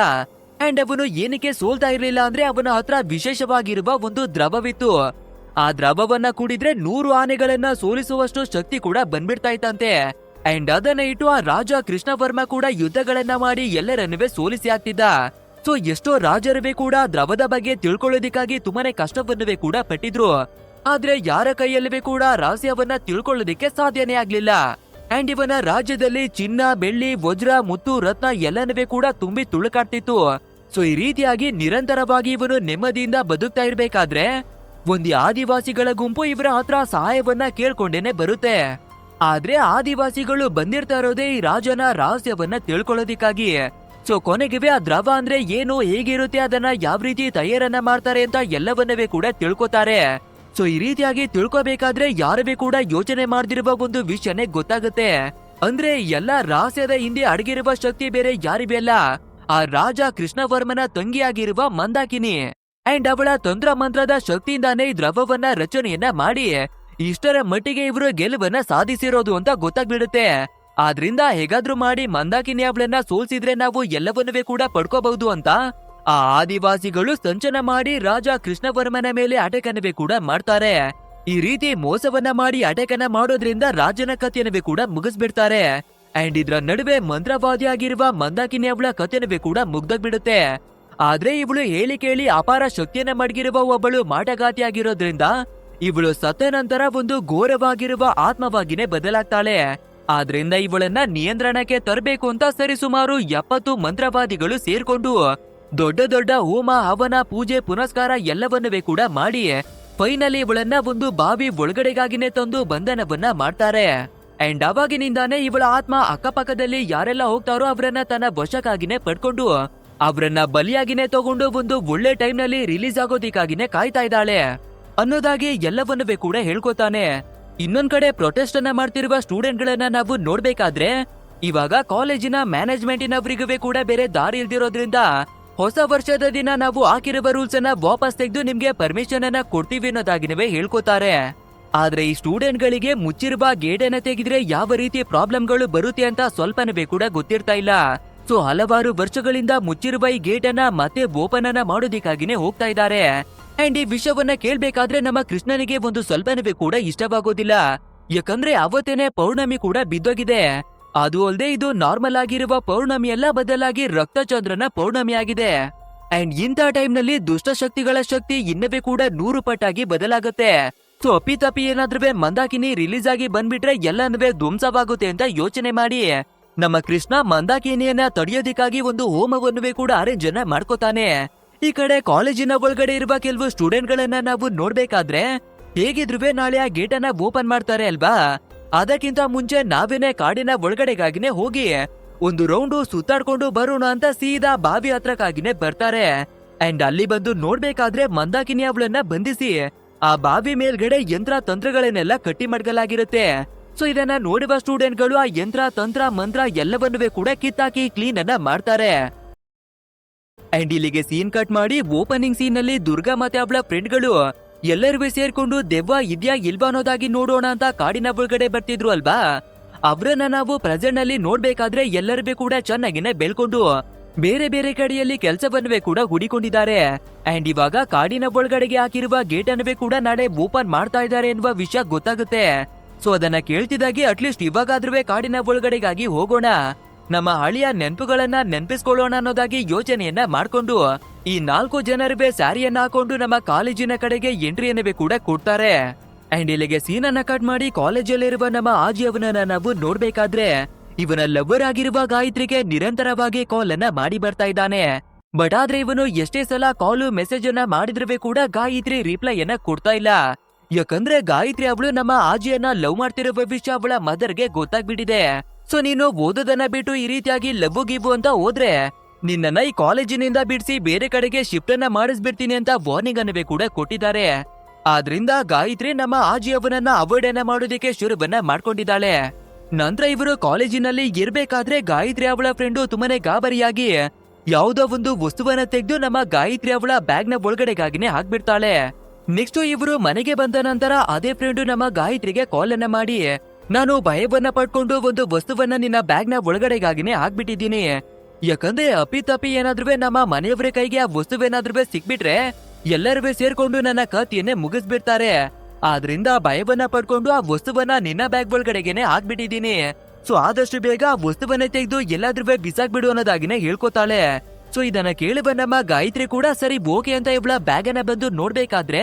ಅಂಡ್ ಅವನು ಏನಕ್ಕೆ ಸೋಲ್ತಾ ಇರ್ಲಿಲ್ಲ ಅಂದ್ರೆ ಅವನ ಹತ್ರ ವಿಶೇಷವಾಗಿರುವ ಒಂದು ದ್ರವವಿತ್ತು. ಆ ದ್ರವವನ್ನ ಕುಡಿದ್ರೆ 100 ಆನೆಗಳನ್ನ ಸೋಲಿಸುವಷ್ಟು ಶಕ್ತಿ ಕೂಡ ಬಂದ್ಬಿಡ್ತಾ ಇತ್ತಂತೆ. ಅಂಡ್ ಅದನ್ನ ಇಟ್ಟು ಆ ರಾಜ ಕೃಷ್ಣವರ್ಮ ಕೂಡ ಯುದ್ಧಗಳನ್ನ ಮಾಡಿ ಎಲ್ಲರನ್ನುವೆ ಸೋಲಿಸಿ ಆಗ್ತಿದ್ದ. ಸೊ ಎಷ್ಟೋ ರಾಜರುವೆ ಕೂಡ ದ್ರವದ ಬಗ್ಗೆ ತಿಳ್ಕೊಳ್ಳೋದಿಕ್ಕಾಗಿ ತುಂಬಾನೇ ಕಷ್ಟವನ್ನುವೆ ಕೂಡ ಪಟ್ಟಿದ್ರು. ಆದ್ರೆ ಯಾರ ಕೈಯಲ್ಲವೇ ಕೂಡ ರಹಸ್ಯವನ್ನ ತಿಳ್ಕೊಳ್ಳೋದಿಕ್ಕೆ ಸಾಧ್ಯನೇ ಆಗ್ಲಿಲ್ಲ. ಅಂಡ್ ಇವನ ರಾಜ್ಯದಲ್ಲಿ ಚಿನ್ನ, ಬೆಳ್ಳಿ, ವಜ್ರ, ಮುತ್ತು, ರತ್ನ ಎಲ್ಲನವೇ ಕೂಡ ತುಂಬಿ ತುಳುಕಾಡ್ತಿತ್ತು. ಸೊ ಈ ರೀತಿಯಾಗಿ ನಿರಂತರವಾಗಿ ಇವನು ನೆಮ್ಮದಿಯಿಂದ ಬದುಕ್ತಾ ಇರ್ಬೇಕಾದ್ರೆ ಒಂದು ಆದಿವಾಸಿಗಳ ಗುಂಪು ಇವರ ಹತ್ರ ಸಹಾಯವನ್ನ ಕೇಳ್ಕೊಂಡೇನೆ ಬರುತ್ತೆ. ಆದ್ರೆ ಆದಿವಾಸಿಗಳು ಬಂದಿರ್ತಾ ಇರೋದೇ ಈ ರಾಜನ ರಹಸ್ಯವನ್ನ ತಿಳ್ಕೊಳ್ಳೋದಿಕ್ಕಾಗಿ. ಸೊ ಕೊನೆಗೆ ಆ ದ್ರವ ಅಂದ್ರೆ ಏನು, ಹೇಗಿರುತ್ತೆ, ಅದನ್ನ ಯಾವ ರೀತಿ ತಯಾರನ್ನ ಮಾಡ್ತಾರೆ ಅಂತ ಎಲ್ಲವನ್ನವೇ ಕೂಡ ತಿಳ್ಕೊತಾರೆ. ಸೊ ಈ ರೀತಿಯಾಗಿ ತಿಳ್ಕೊಬೇಕಾದ್ರೆ ಯಾರವೇ ಕೂಡ ಯೋಚನೆ ಮಾಡ್ದಿರುವ ಒಂದು ವಿಷಯನೇ ಗೊತ್ತಾಗುತ್ತೆ. ಅಂದ್ರೆ ಎಲ್ಲಾ ರಹಸ್ಯದ ಹಿಂದೆ ಅಡಗಿರುವ ಶಕ್ತಿ ಬೇರೆ ಯಾರಿವೆ ಅಲ್ಲ, ಆ ರಾಜ ಕೃಷ್ಣವರ್ಮನ ತಂಗಿಯಾಗಿರುವ ಮಂದಾಕಿನಿ. ಅಂಡ್ ಅವಳ ತಂತ್ರ ಮಂತ್ರದ ಶಕ್ತಿಯಿಂದಾನೇ ಈ ದ್ರವವನ್ನ ರಚನೆಯನ್ನ ಮಾಡಿ ಇಷ್ಟರ ಮಟ್ಟಿಗೆ ಇವರು ಗೆಲುವನ್ನ ಸಾಧಿಸಿರೋದು ಅಂತ ಗೊತ್ತಾಗ್ಬಿಡುತ್ತೆ. ಆದ್ರಿಂದ ಹೇಗಾದ್ರೂ ಮಾಡಿ ಮಂದಾಕಿನಿ ಅವಳನ್ನ ಸೋಲ್ಸಿದ್ರೆ ನಾವು ಎಲ್ಲವನ್ನೂ ಕೂಡ ಪಡ್ಕೋಬಹುದು ಅಂತ ಆ ಆದಿವಾಸಿಗಳು ಸಂಚನ ಮಾಡಿ ರಾಜ ಕೃಷ್ಣವರ್ಮನ ಮೇಲೆ ಅಟಕನವೇ ಕೂಡ ಮಾಡ್ತಾರೆ. ಈ ರೀತಿ ಮೋಸವನ್ನ ಮಾಡಿ ಅಟಕನ ಮಾಡೋದ್ರಿಂದ ರಾಜನ ಕಥೆಯನ್ನವೇ ಕೂಡ ಮುಗಿಸ್ಬಿಡ್ತಾರೆ. ಅಂಡ್ ಇದ್ರ ನಡುವೆ ಮಂತ್ರವಾದಿಯಾಗಿರುವ ಮಂದಾಕಿನಿ ಅವಳ ಕಥೆನವೇ ಕೂಡ ಮುಗ್ದೋಗ್ಬಿಡುತ್ತೆ. ಆದ್ರೆ ಇವಳು ಹೇಳಿ ಕೇಳಿ ಅಪಾರ ಶಕ್ತಿಯನ್ನ ಮಡಗಿರುವ ಒಬ್ಬಳು ಮಾಟಗಾತಿಯಾಗಿರೋದ್ರಿಂದ ಇವಳು ಸತ್ತ ನಂತರ ಒಂದು ಘೋರವಾಗಿರುವ ಆತ್ಮವಾಗಿನೇ ಬದಲಾಗ್ತಾಳೆ. ಆದ್ರಿಂದ ಇವಳನ್ನ ನಿಯಂತ್ರಣಕ್ಕೆ ತರಬೇಕು ಅಂತ ಸರಿಸುಮಾರು 70 ಮಂತ್ರವಾದಿಗಳು ಸೇರ್ಕೊಂಡು ದೊಡ್ಡ ದೊಡ್ಡ ಹೋಮ, ಹವನ, ಪೂಜೆ, ಪುನಸ್ಕಾರ ಎಲ್ಲವನ್ನೂ ಕೂಡ ಮಾಡಿ ಫೈನಲಿ ಇವಳನ್ನ ಒಂದು ಬಾವಿ ಒಳಗಡೆಗಾಗಿನೇ ತಂದು ಬಂಧನವನ್ನ ಮಾಡ್ತಾರೆ. ಅಂಡ್ ಅವಾಗಿನಿಂದಾನೇ ಇವಳ ಆತ್ಮ ಅಕ್ಕಪಕ್ಕದಲ್ಲಿ ಯಾರೆಲ್ಲ ಹೋಗ್ತಾರೋ ಅವರನ್ನ ತನ್ನ ವಶಕ್ಕಾಗಿನೇ ಪಡ್ಕೊಂಡು ಅವರನ್ನ ಬಲಿಯಾಗಿನೇ ತಗೊಂಡು ಒಂದು ಒಳ್ಳೆ ಟೈಮ್ ನಲ್ಲಿ ರಿಲೀಸ್ ಆಗೋದಿಕ್ಕಾಗಿನೇ ಕಾಯ್ತಾ ಇದ್ದಾಳೆ ಅನ್ನೋದಾಗಿ ಎಲ್ಲವನ್ನೂ ಕೂಡ ಹೇಳ್ಕೊತಾನೆ. ಇನ್ನೊಂದ್ ಕಡೆ ಪ್ರೊಟೆಸ್ಟ್ ಅನ್ನ ಮಾಡ್ತಿರುವ ಸ್ಟೂಡೆಂಟ್ ಗಳನ್ನ ನಾವು ನೋಡ್ಬೇಕಾದ್ರೆ ಇವಾಗ ಕಾಲೇಜಿನ ಮ್ಯಾನೇಜ್ಮೆಂಟಿನವರಿಗೂ ಕೂಡ ಬೇರೆ ದಾರಿ ಇಲ್ದಿರೋದ್ರಿಂದ ಹೊಸ ವರ್ಷದ ದಿನ ನಾವು ಹಾಕಿರುವ ರೂಲ್ಸ್ ಅನ್ನ ವಾಪಸ್ ತೆಗೆದು ನಿಮ್ಗೆ ಪರ್ಮಿಷನ್ ಅನ್ನ ಕೊಡ್ತೀವಿ ಅನ್ನೋದಾಗಿನವೇ ಹೇಳ್ಕೊತಾರೆ. ಆದ್ರೆ ಈ ಸ್ಟೂಡೆಂಟ್ ಗಳಿಗೆ ಮುಚ್ಚಿರುವ ಗೇಟ್ ಅನ್ನ ತೆಗೆದ್ರೆ ಯಾವ ರೀತಿ ಪ್ರಾಬ್ಲಮ್ಗಳು ಬರುತ್ತೆ ಅಂತ ಸ್ವಲ್ಪನವೇ ಕೂಡ ಗೊತ್ತಿರ್ತಾ ಇಲ್ಲ. ಸೊ ಹಲವಾರು ವರ್ಷಗಳಿಂದ ಮುಚ್ಚಿರುವ ಈ ಗೇಟ್ ಅನ್ನ ಮತ್ತೆ ಓಪನ್ ಅನ್ನ ಮಾಡೋದಿಕ್ಕಾಗಿನೇ ಹೋಗ್ತಾ ಇದ್ದಾರೆ. ಅಂಡ್ ಈ ವಿಷಯವನ್ನ ಕೇಳ್ಬೇಕಾದ್ರೆ ನಮ್ಮ ಕೃಷ್ಣನಿಗೆ ಒಂದು ಸ್ವಲ್ಪನವೇ ಕೂಡ ಇಷ್ಟವಾಗೋದಿಲ್ಲ. ಯಾಕಂದ್ರೆ ಅವತ್ತೇನೆ ಪೌರ್ಣಮಿ ಕೂಡ ಬಿದ್ದೋಗಿದೆ. ಅದು ಅಲ್ಲದೆ ಇದು ನಾರ್ಮಲ್ ಆಗಿರುವ ಪೌರ್ಣಮಿ ಎಲ್ಲ ಬದಲಾಗಿ ರಕ್ತಚಂದ್ರನ ಪೌರ್ಣಮಿ ಆಗಿದೆ. ಅಂಡ್ ಇಂಥ ಟೈಮ್ ನಲ್ಲಿ ದುಷ್ಟಶಕ್ತಿಗಳ ಶಕ್ತಿ ಇನ್ನವೇ ಕೂಡ 100 ಪಟ್ಟಾಗಿ ಬದಲಾಗುತ್ತೆ. ಸೊ ಅಪ್ಪಿತಪ್ಪಿ ಏನಾದ್ರೂ ಮಂದಾಕಿನಿ ರಿಲೀಸ್ ಆಗಿ ಬಂದ್ಬಿಟ್ರೆ ಎಲ್ಲನೂ ಧ್ವಂಸವಾಗುತ್ತೆ ಅಂತ ಯೋಚನೆ ಮಾಡಿ ನಮ್ಮ ಕೃಷ್ಣ ಮಂದಾಕಿನಿಯನ್ನ ತಡೆಯೋದಿಕ್ಕಾಗಿ ಒಂದು ಹೋಮವನ್ನೂ ಕೂಡ ಅರೇಂಜ್ ಅನ್ನ ಮಾಡ್ಕೋತಾನೆ. ಈ ಕಡೆ ಕಾಲೇಜಿನ ಒಳಗಡೆ ಇರುವ ಕೆಲವು ಸ್ಟೂಡೆಂಟ್ ಗಳನ್ನ ನಾವು ನೋಡ್ಬೇಕಾದ್ರೆ ಹೇಗಿದ್ರು ನಾಳೆ ಆ ಗೇಟ್ ಅನ್ನ ಓಪನ್ ಮಾಡ್ತಾರೆ ಅಲ್ವಾ. ಅದಕ್ಕಿಂತ ಮುಂಚೆ ನಾವೇನೆ ಕಾಡಿನ ಒಳಗಡೆಗಾಗಿನೇ ಹೋಗಿ ಒಂದು ರೌಂಡು ಸುತ್ತಾಡ್ಕೊಂಡು ಬರೋಣ ಅಂತ ಸೀದಾ ಬಾವಿ ಹತ್ರಕ್ಕಾಗಿನೇ ಬರ್ತಾರೆ. ಅಂಡ್ ಅಲ್ಲಿ ಬಂದು ನೋಡ್ಬೇಕಾದ್ರೆ ಮಂದಾಕಿನಿ ಅವಳನ್ನ ಬಂಧಿಸಿ ಆ ಬಾವಿ ಮೇಲ್ಗಡೆ ಯಂತ್ರ ತಂತ್ರಗಳನ್ನೆಲ್ಲ ಕಟ್ಟಿ ಮಡ್ಗಲಾಗಿರುತ್ತೆ. ಸೊ ಇದನ್ನ ನೋಡುವ ಸ್ಟೂಡೆಂಟ್ಗಳು ಆ ಯಂತ್ರ ತಂತ್ರ ಮಂತ್ರ ಎಲ್ಲವನ್ನೂ ಕೂಡ ಕಿತ್ತಾಕಿ ಕ್ಲೀನ್ ಅನ್ನ ಮಾಡ್ತಾರೆ. ಅಂಡ್ ಇಲ್ಲಿಗೆ ಸೀನ್ ಕಟ್ ಮಾಡಿ ಓಪನಿಂಗ್ ಸೀನ್ ನಲ್ಲಿ ದುರ್ಗಾ ಮತ್ತೆ ಅವಳ ಫ್ರೆಂಡ್ಗಳು ಎಲ್ಲರೂ ಸೇರ್ಕೊಂಡು ದೆವ್ವ ಇದ್ಯಾ ಇಲ್ವಾ ಅನ್ನೋದಾಗಿ ನೋಡೋಣ ಅಂತ ಕಾಡಿನ ಒಳಗಡೆ ಬರ್ತಿದ್ರು ಅಲ್ವಾ. ಅವ್ರನ್ನ ನಾವು ಪ್ರೆಸೆಂಟ್ ನಲ್ಲಿ ನೋಡ್ಬೇಕಾದ್ರೆ ಎಲ್ಲರಿಗೂ ಕೂಡ ಚೆನ್ನಾಗಿನೇ ಬೆಳ್ಕೊಂಡು ಬೇರೆ ಬೇರೆ ಕಡೆಯಲ್ಲಿ ಕೆಲಸವನ್ನೇ ಕೂಡ ಹುಡಿಕೊಂಡಿದ್ದಾರೆ. ಅಂಡ್ ಇವಾಗ ಕಾಡಿನ ಒಳಗಡೆಗೆ ಹಾಕಿರುವ ಗೇಟ್ ಅನ್ನವೇ ಕೂಡ ನಾಳೆ ಓಪನ್ ಮಾಡ್ತಾ ಇದ್ದಾರೆ ಎನ್ನುವ ವಿಷಯ ಗೊತ್ತಾಗುತ್ತೆ. ಸೊ ಅದನ್ನ ಕೇಳ್ತಿದ್ದಾಗಿ ಅಟ್ಲೀಸ್ಟ್ ಇವಾಗಾದ್ರೂ ಕಾಡಿನ ಒಳಗಡೆಗಾಗಿ ಹೋಗೋಣ, ನಮ್ಮ ಹಳಿಯ ನೆನಪುಗಳನ್ನ ನೆನಪಿಸ್ಕೊಳ್ಳೋಣ ಅನ್ನೋದಾಗಿ ಯೋಚನೆಯನ್ನ ಮಾಡ್ಕೊಂಡು ಈ 4 ಜನರುವೆ ಸ್ಯಾರಿಯನ್ನ ಹಾಕೊಂಡು ನಮ್ಮ ಕಾಲೇಜಿನ ಕಡೆಗೆ ಎಂಟ್ರಿಯನ್ನವೇ ಕೂಡ ಕೊಡ್ತಾರೆ. ಅಂಡ್ ಇಲ್ಲಿಗೆ ಸೀನ್ ಅನ್ನ ಕಟ್ ಮಾಡಿ ಕಾಲೇಜಲ್ಲಿರುವ ನಮ್ಮ ಆಜಿ ಅವನನ್ನ ನಾವು ನೋಡ್ಬೇಕಾದ್ರೆ ಇವನ ಲವರ್ ಆಗಿರುವ ಗಾಯತ್ರಿಗೆ ನಿರಂತರವಾಗಿ ಕಾಲ್ ಅನ್ನ ಮಾಡಿ ಬರ್ತಾ ಇದ್ದಾನೆ. ಬಟ್ ಆದ್ರೆ ಇವನು ಎಷ್ಟೇ ಸಲ ಕಾಲು ಮೆಸೇಜ್ ಅನ್ನ ಮಾಡಿದ್ರೂ ಕೂಡ ಗಾಯತ್ರಿ ರಿಪ್ಲೈ ಅನ್ನ ಕೊಡ್ತಾ ಇಲ್ಲ. ಯಾಕಂದ್ರೆ ಗಾಯತ್ರಿ ಅವಳು ನಮ್ಮ ಆಜಿಯನ್ನ ಲವ್ ಮಾಡ್ತಿರುವ ವಿಷಯ ಅವಳ ಮದರ್ಗೆ ಗೊತ್ತಾಗ್ಬಿಟ್ಟಿದೆ. ಸೊ ನೀನು ಓದೋದನ್ನ ಬಿಟ್ಟು ಈ ರೀತಿಯಾಗಿ ಲವ್ ಗಿವ್ ಅಂತ ಹೋದ್ರೆ ನಿನ್ನನ್ನ ಈ ಕಾಲೇಜಿನಿಂದ ಬಿಡಿಸಿ ಬೇರೆ ಕಡೆಗೆ ಶಿಫ್ಟ್ ಅನ್ನ ಮಾಡಿಸ್ಬಿಡ್ತೀನಿ ಅಂತ ವಾರ್ನಿಂಗ್ ಅನ್ನವೇ ಕೂಡ ಕೊಟ್ಟಿದ್ದಾರೆ. ಆದ್ರಿಂದ ಗಾಯತ್ರಿ ನಮ್ಮ ಆಜಿ ಅವನನ್ನ ಅವಾಯ್ಡ್ ಅನ್ನ ಮಾಡೋದಕ್ಕೆ ಶುರುವನ್ನ ಮಾಡ್ಕೊಂಡಿದ್ದಾಳೆ. ನಂತರ ಇವರು ಕಾಲೇಜಿನಲ್ಲಿ ಇರ್ಬೇಕಾದ್ರೆ ಗಾಯತ್ರಿ ಅವಳ ಫ್ರೆಂಡು ತುಂಬಾನೇ ಗಾಬರಿಯಾಗಿ ಯಾವುದೋ ಒಂದು ವಸ್ತುವನ್ನ ತೆಗೆದು ನಮ್ಮ ಗಾಯತ್ರಿ ಅವಳ ಬ್ಯಾಗ್ ನ ಒಳಗಡೆಗಾಗಿನೇ ಹಾಕ್ಬಿಡ್ತಾಳೆ. ನೆಕ್ಸ್ಟ್ ಇವರು ಮನೆಗೆ ಬಂದ ನಂತರ ಅದೇ ಫ್ರೆಂಡು ನಮ್ಮ ಗಾಯತ್ರಿಗೆ ಕಾಲ್ ಅನ್ನ ಮಾಡಿ, ನಾನು ಭಯವನ್ನ ಪಡ್ಕೊಂಡು ಒಂದು ವಸ್ತುವನ್ನ ನಿನ್ನ ಬ್ಯಾಗ್ ನ ಒಳಗಡೆಗಾಗಿನೇ ಹಾಕ್ಬಿಟ್ಟಿದ್ದೀನಿ. ಯಾಕಂದ್ರೆ ಅಪ್ಪಿತಪ್ಪಿ ಏನಾದ್ರೂ ನಮ್ಮ ಮನೆಯವರ ಕೈಗೆ ಆ ವಸ್ತುವೇನಾದ್ರೂ ಸಿಕ್ಬಿಟ್ರೆ ಎಲ್ಲರೂ ಸೇರ್ಕೊಂಡು ನನ್ನ ಕಥೆಯನ್ನೇ ಮುಗಿಸ್ಬಿಡ್ತಾರೆ. ಆದ್ರಿಂದ ಭಯವನ್ನ ಪಡ್ಕೊಂಡು ಆ ವಸ್ತುವನ್ನ ನಿನ್ನ ಬ್ಯಾಗ್ ಒಳಗಡೆಗೆನೆ ಹಾಕ್ಬಿಟ್ಟಿದ್ದೀನಿ. ಸೊ ಆದಷ್ಟು ಬೇಗ ಆ ವಸ್ತುವನ್ನ ತೆಗೆದು ಎಲ್ಲಾದ್ರೂ ಬಿಸಾಕ್ಬಿಡು ಅನ್ನೋದಾಗಿನೇ ಹೇಳ್ಕೊತಾಳೆ. ಸೊ ಇದನ್ನ ಕೇಳುವ ನಮ್ಮ ಗಾಯತ್ರಿ ಕೂಡ ಸರಿ ಓಕೆ ಅಂತ ಇವಳ ಬ್ಯಾಗ್ ಅನ್ನ ಬಂದು ನೋಡ್ಬೇಕಾದ್ರೆ